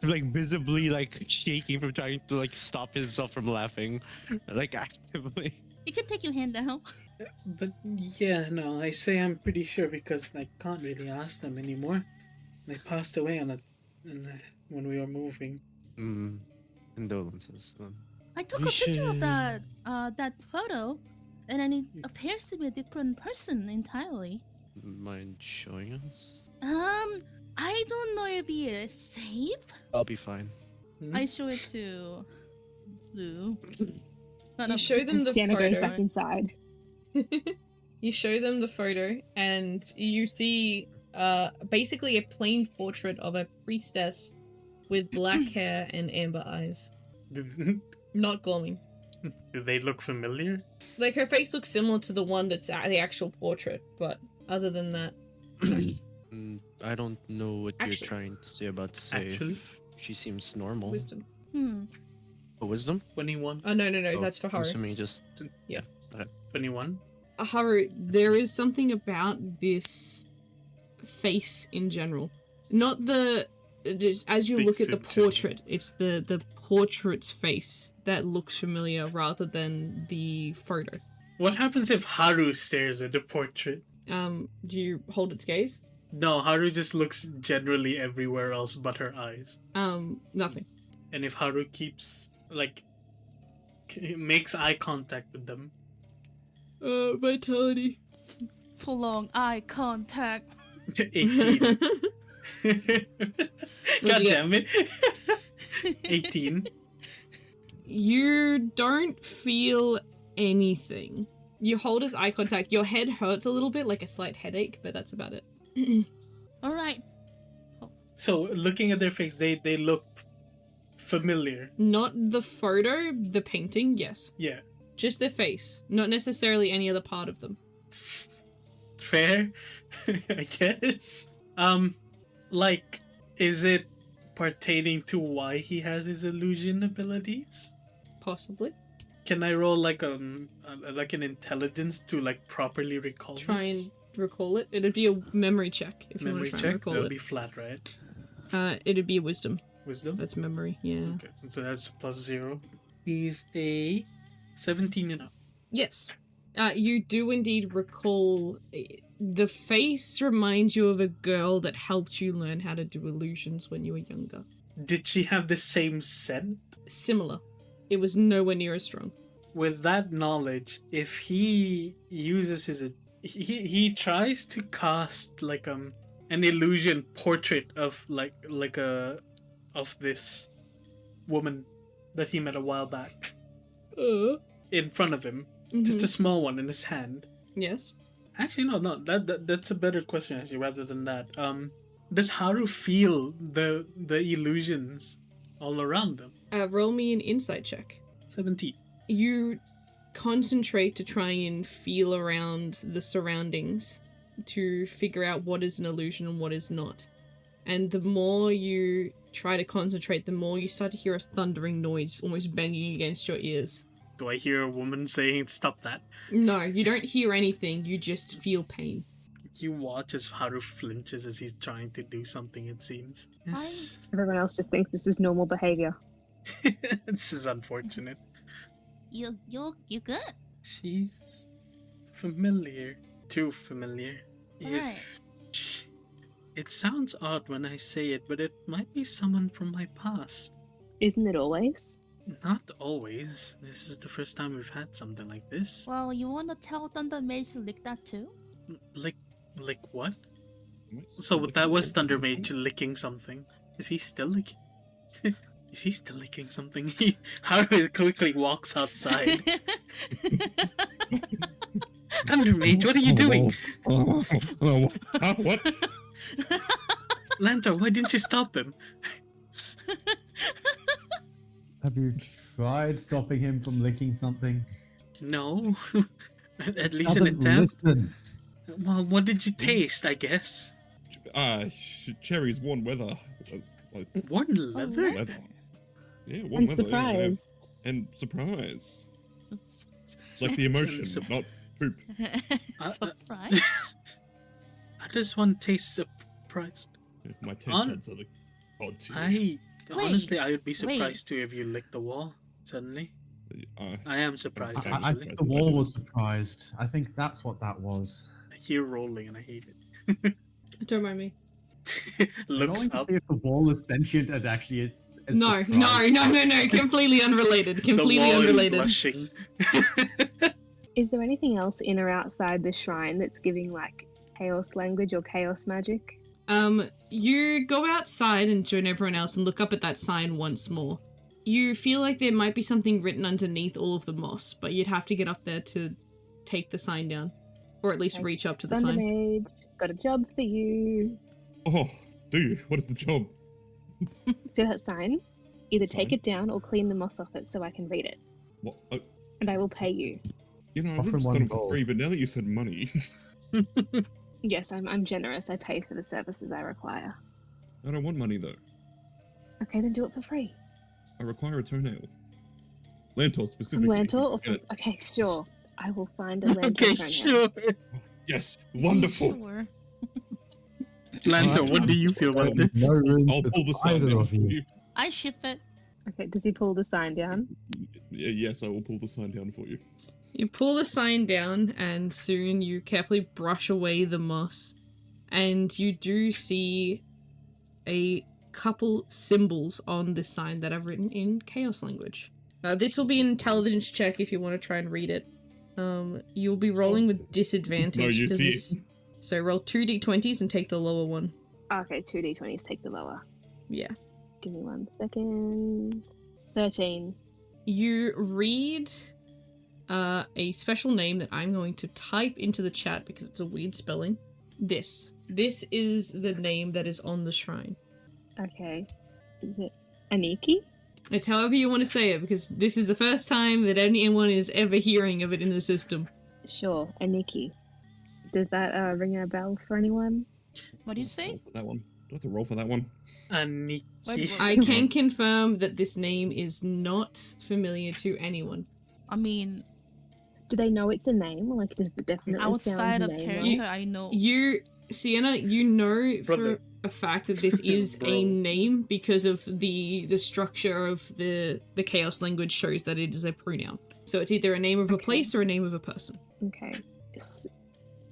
shaking from trying to stop himself from laughing, actively. You can take your hand down. But yeah, no, I say I'm pretty sure because I can't really ask them anymore. They passed away when we were moving. Condolences. I took We a picture of should- that photo, and then it appears to be a different person entirely. Mind showing us? I don't know if he is safe. I'll be fine. Hmm? I show it to Lou. You show them the Sienna goes photo. back inside. You show them the photo, and you see basically a plain portrait of a priestess with black hair and amber eyes. Do Not glowing. they look familiar? Like, her face looks similar to the one that's the actual portrait, but other than that, I don't know what Actually- you're trying to say about safe. Actually? She seems normal. wisdom. A wisdom? 21. Oh, no, Oh, that's for I'm Haru. assuming just 21. Haru, there is something about this face in general. Not the... Just as you look at the Face in portrait, it's the portrait's face that looks familiar rather than the photo. What happens if Haru stares at the portrait? Do you hold its gaze? No, Haru just looks generally everywhere else but her eyes. Nothing. And if Haru keeps, like, makes eye contact with them. Vitality. Full on eye contact. 18. God What'd you damn it. 18. You don't feel anything. You hold his eye contact. Your head hurts a little bit, like a slight headache, but that's about it. All right. So, looking at their face, they look familiar. Not the photo, the painting, yes. Yeah. Just their face, not necessarily any other part of them. Fair, I guess. Like, is it pertaining to why he has his illusion abilities? Possibly. Can I roll like an intelligence to like properly recall Try this? and recall it. It'd be a memory check if you want Memory to try check? and recall That would it. be flat, right? It'd be a wisdom. Wisdom? That's memory, yeah. Okay, so that's +0. He's a 17 and up. Yes. You do indeed recall. The face reminds you of a girl that helped you learn how to do illusions when you were younger. Did she have the same scent? Similar. It was nowhere near as strong. With that knowledge, if he uses his... He tries to cast like an illusion portrait of of this woman that he met a while back in front of him. Just a small one in his hand. Yes. Actually, no. That's a better question actually, rather than that. Does Haru feel the illusions all around them? Roll me an insight check. 17. You concentrate to try and feel around the surroundings to figure out what is an illusion and what is not. And the more you try to concentrate, the more you start to hear a thundering noise almost banging against your ears. Do I hear a woman saying, "Stop that"? No, you don't hear anything, you just feel pain. You watch as Haru flinches as he's trying to do something, it seems. Yes. Everyone else just thinks this is normal behavior. This is unfortunate. You good? She's familiar. Too familiar. Right. It sounds odd when I say it, but it might be someone from my past. Isn't it always? Not always. This is the first time we've had something like this. Well, you wanna tell Thunder Mage to lick that too? Like what? So that was Thunder Mage licking something. Is he still licking? Is he still licking something? Haru quickly walks outside. Thunder Mage, what are you doing? What? Lanta, why didn't you stop him? Have you tried stopping him from licking something? No. At least an Doesn't attempt. listen. Well, what did you taste, I guess? Cherry's warm weather. Warm leather? Leather. Yeah, warm And weather. surprise. Yeah. And surprise. It's like the emotion, not poop. Surprise. How does one taste surprised? My taste buds are the odd too. Honestly, I would be surprised too if you licked the wall suddenly. I am surprised I actually. think the wall was surprised. I think that's what that was. I hear rolling and I hate it. Don't mind me. Looks I'm going to up. see if the wall is sentient and actually it's No, surprised. completely unrelated. Completely the wall unrelated. Is blushing. Is there anything else in or outside the shrine that's giving like chaos language or chaos magic? You go outside and join everyone else and look up at that sign once more. You feel like there might be something written underneath all of the moss, but you'd have to get up there to take the sign down. Or at least Okay. reach up to the Thunder sign. Mage, got a job for you. Oh, do you? What is the job? See that sign? Either take Sign? it down or clean the moss off it so I can read it. What? And I will pay you. You know, I Offer would have one done it for gold. free, but now that you said money, Yes, I'm generous. I pay for the services I require. I don't want money though. Okay, then do it for free. I require a toenail. Lantor From specifically. if you Lantor or can get from... Okay, sure. I will find a Lantor Okay, toenail. sure. it. Yes, wonderful. Sure. Lanta, what do you feel about this? No room I'll for pull the sign either down of for you. you. I ship it. Okay, does he pull the sign down? Yes, I will pull the sign down for you. You pull the sign down, and soon you carefully brush away the moss. and you do see a couple symbols on this sign that I've written in Chaos language. This will be an intelligence check if you want to try and read it. You'll be rolling with disadvantage. No, you 'cause see- this- So roll 2 d20s and take the lower one. Okay, 2d20s, take the lower. Yeah. Give me 1 second. 13. You read a special name that I'm going to type into the chat because it's a weird spelling. This is the name that is on the shrine. Okay. Is it Aniki? It's however you want to say it, because this is the first time that anyone is ever hearing of it in the system. Sure, Aniki. Does that ring a bell for anyone? What do you say? Roll for that one. Do I have to roll for that one? Aniki. I can confirm that this name is not familiar to anyone. I mean, Do they know it's a name? Like, does it definitely outside sound of name? character, I know. You, Sienna, you know for Brother. a fact that this is Bro. a name because of the structure of the chaos language shows that it is a pronoun. So it's either a name of a Okay. place or a name of a person. Okay.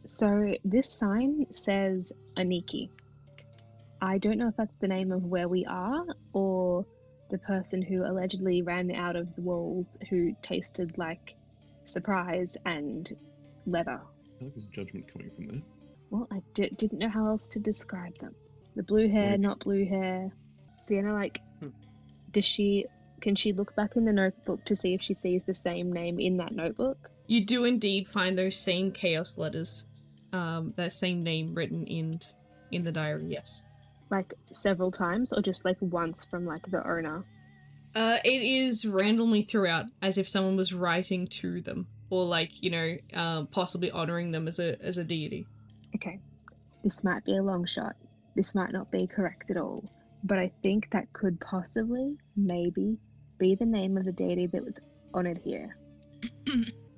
So this sign says Aniki. I don't know if that's the name of where we are or the person who allegedly ran out of the walls who tasted like surprise and leather. I feel like there's judgment coming from there. Well, I didn't know how else to describe them. The blue hair, Like- not blue hair. Sienna, like, Hmm. can she look back in the notebook to see if she sees the same name in that notebook? You do indeed find those same chaos letters, that same name written in the diary. Yes. Like several times or just like once from like the owner? It is randomly throughout, as if someone was writing to them, or like possibly honoring them as a deity. Okay, this might be a long shot. This might not be correct at all, but I think that could possibly, maybe, be the name of the deity that was honored here.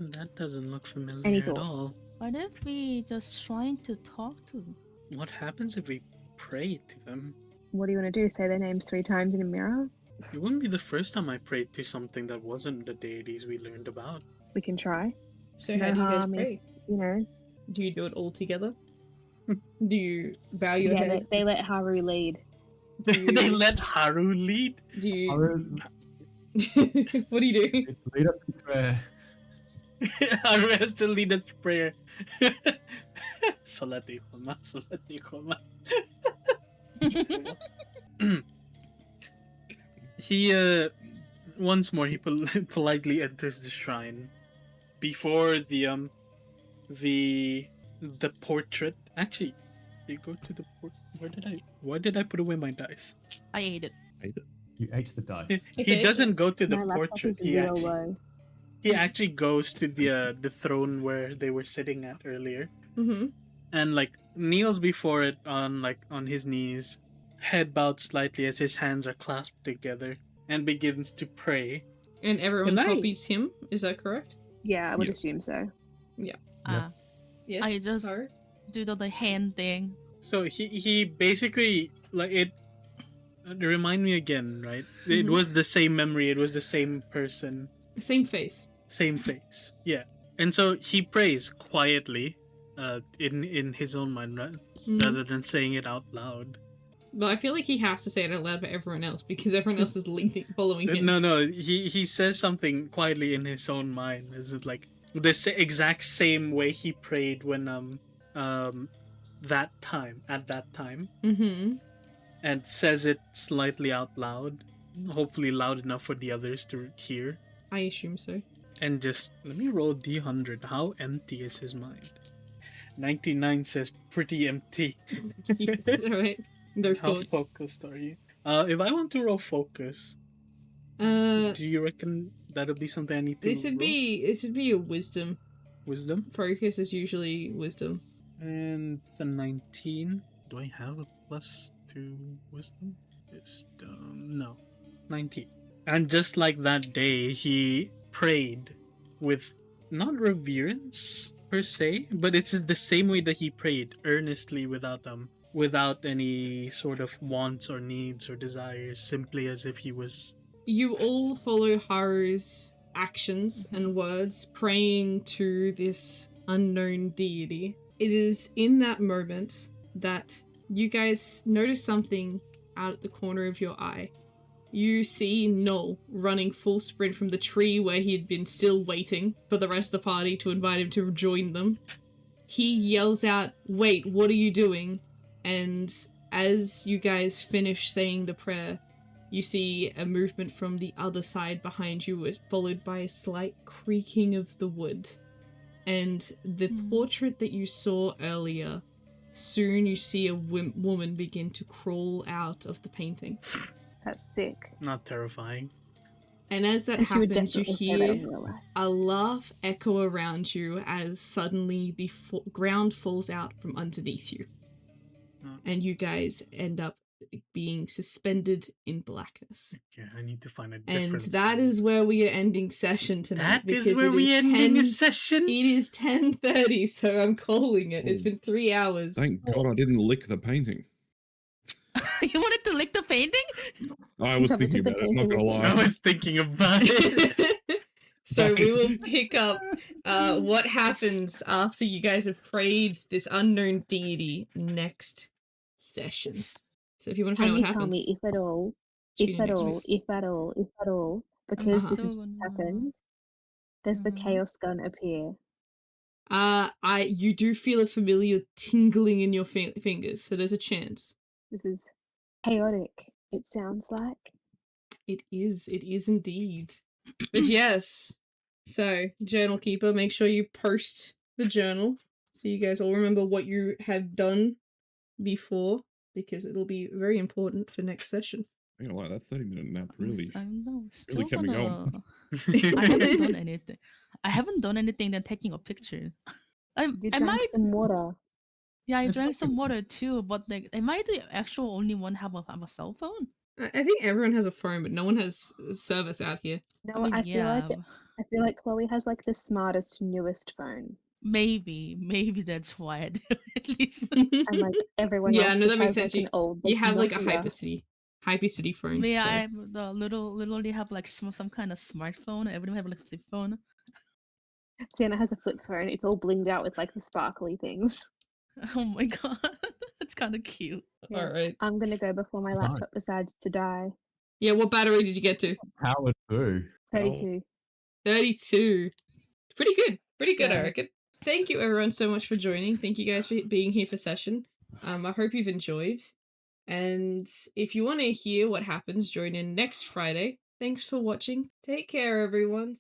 That doesn't look familiar Any at thoughts? all. What if we just trying to talk to? What happens if we pray to them? What do you want to do? Say their names 3 times in a mirror? It wouldn't be the first time I prayed to something that wasn't the deities we learned about. We can try. So No how do you guys harm if- pray? You know, Do you do it all together? Do you bow your yeah, head? they let Haru lead. Do They you, let Haru lead. do you Haru, what do you do? lead us in prayer. Haru has to lead us to prayer. Solati Homa, Solati Homa. He once more he politely enters the shrine before the portrait. Actually, you go to the why did I put away my dice? I ate it. You ate the dice. He Okay. doesn't go to the My laptop portrait. is real low. He actually goes to the throne where they were sitting at earlier, Mm-hmm. and like kneels before it on his knees, head bowed slightly as his hands are clasped together, and begins to pray. And everyone Good night. copies him. Is that correct? Yeah, I would Yes. assume so. Ah, Yes. I just- Haru? do the hand thing. So he basically like it. Remind me again, right? It Mhm. was the same memory. It was the same person, Same face. same face. Yeah, and so he prays quietly, in his own mind, right? Mhm. Rather than saying it out loud. But I feel like he has to say it out loud to everyone else because everyone else is following him. No. He says something quietly in his own mind. Is it like the exact same way he prayed when at that time, Mm-hmm. and says it slightly out loud, hopefully loud enough for the others to hear. I assume so. And just let me roll D100. How empty is his mind? 99 says pretty empty. Jesus, alright. Those How thoughts. focused are you? If I want to roll focus, do you reckon that'll be something I need to This would roll? be a wisdom. Wisdom? Focus is usually wisdom. And it's a 19. Do I have a plus 2 wisdom? No. 19. And just like that day, he prayed with not reverence per se, but it's just the same way that he prayed, earnestly, without any sort of wants or needs or desires, simply as if he was. You all follow Haru's actions and words, praying to this unknown deity. It is in that moment that you guys notice something out at the corner of your eye. You see Null running full sprint from the tree where he had been still waiting for the rest of the party to invite him to join them. He yells out, "Wait, what are you doing?" And as you guys finish saying the prayer, you see a movement from the other side behind you, followed by a slight creaking of the wood. And the portrait that you saw earlier, soon you see a woman begin to crawl out of the painting. That's sick. Not terrifying. And as that And she would happens, you definitely say that in hear real life. a laugh echo around you as suddenly the ground falls out from underneath you. And you guys end up being suspended in blackness. Yeah, I need to find a And difference. that is where we are ending session tonight. That is where we ending a session? It is 10:30, so I'm calling it. It's been 3 hours. Thank God I didn't lick the painting. You wanted to lick the painting? I was thinking about it, I'm not gonna lie. I was thinking about it. So we will pick up what happens after you guys have frayed this unknown deity next session. So if you want to find Can out you what tell happens, me if at all, tune in next week. if at all, because this so has gonna- happened, does the Mhm. chaos gun appear? You do feel a familiar tingling in your fingers, so there's a chance. This is chaotic, it sounds like. It is indeed. But yes. So, Journal Keeper, make sure you post the journal so you guys all remember what you have done before, because it'll be very important for next session. I ain't gonna lie, that 30-minute nap really, I know. Still really kept me going. I haven't done anything. I haven't done anything than taking a picture. You Am drank I? some water. Yeah, I It's drank not some like- water too. But like, am I the actual only one have a cell phone? I think everyone has a phone, but no one has service out here. No, mean, I feel yeah, like Chloe has like the smartest, newest phone. maybe that's why I do it, at least. And like everyone Yeah, else no, just that makes has sense. like an old You have like a Nokia. Hypercity phone. Yeah, so. I have the literally have like some kind of smartphone. Everyone have like a flip phone. Sienna has a flip phone. It's all blinged out with like the sparkly things. Oh my god, it's kind of cute. Yeah. Alright. I'm gonna go before my Nice. laptop decides to die. Yeah, what battery did you get to? Howard Boo. 32. 32. Pretty good. Pretty good, I Yeah. reckon. Thank you everyone so much for joining. Thank you guys for being here for session. I hope you've enjoyed. And if you want to hear what happens, join in next Friday. Thanks for watching. Take care, everyone.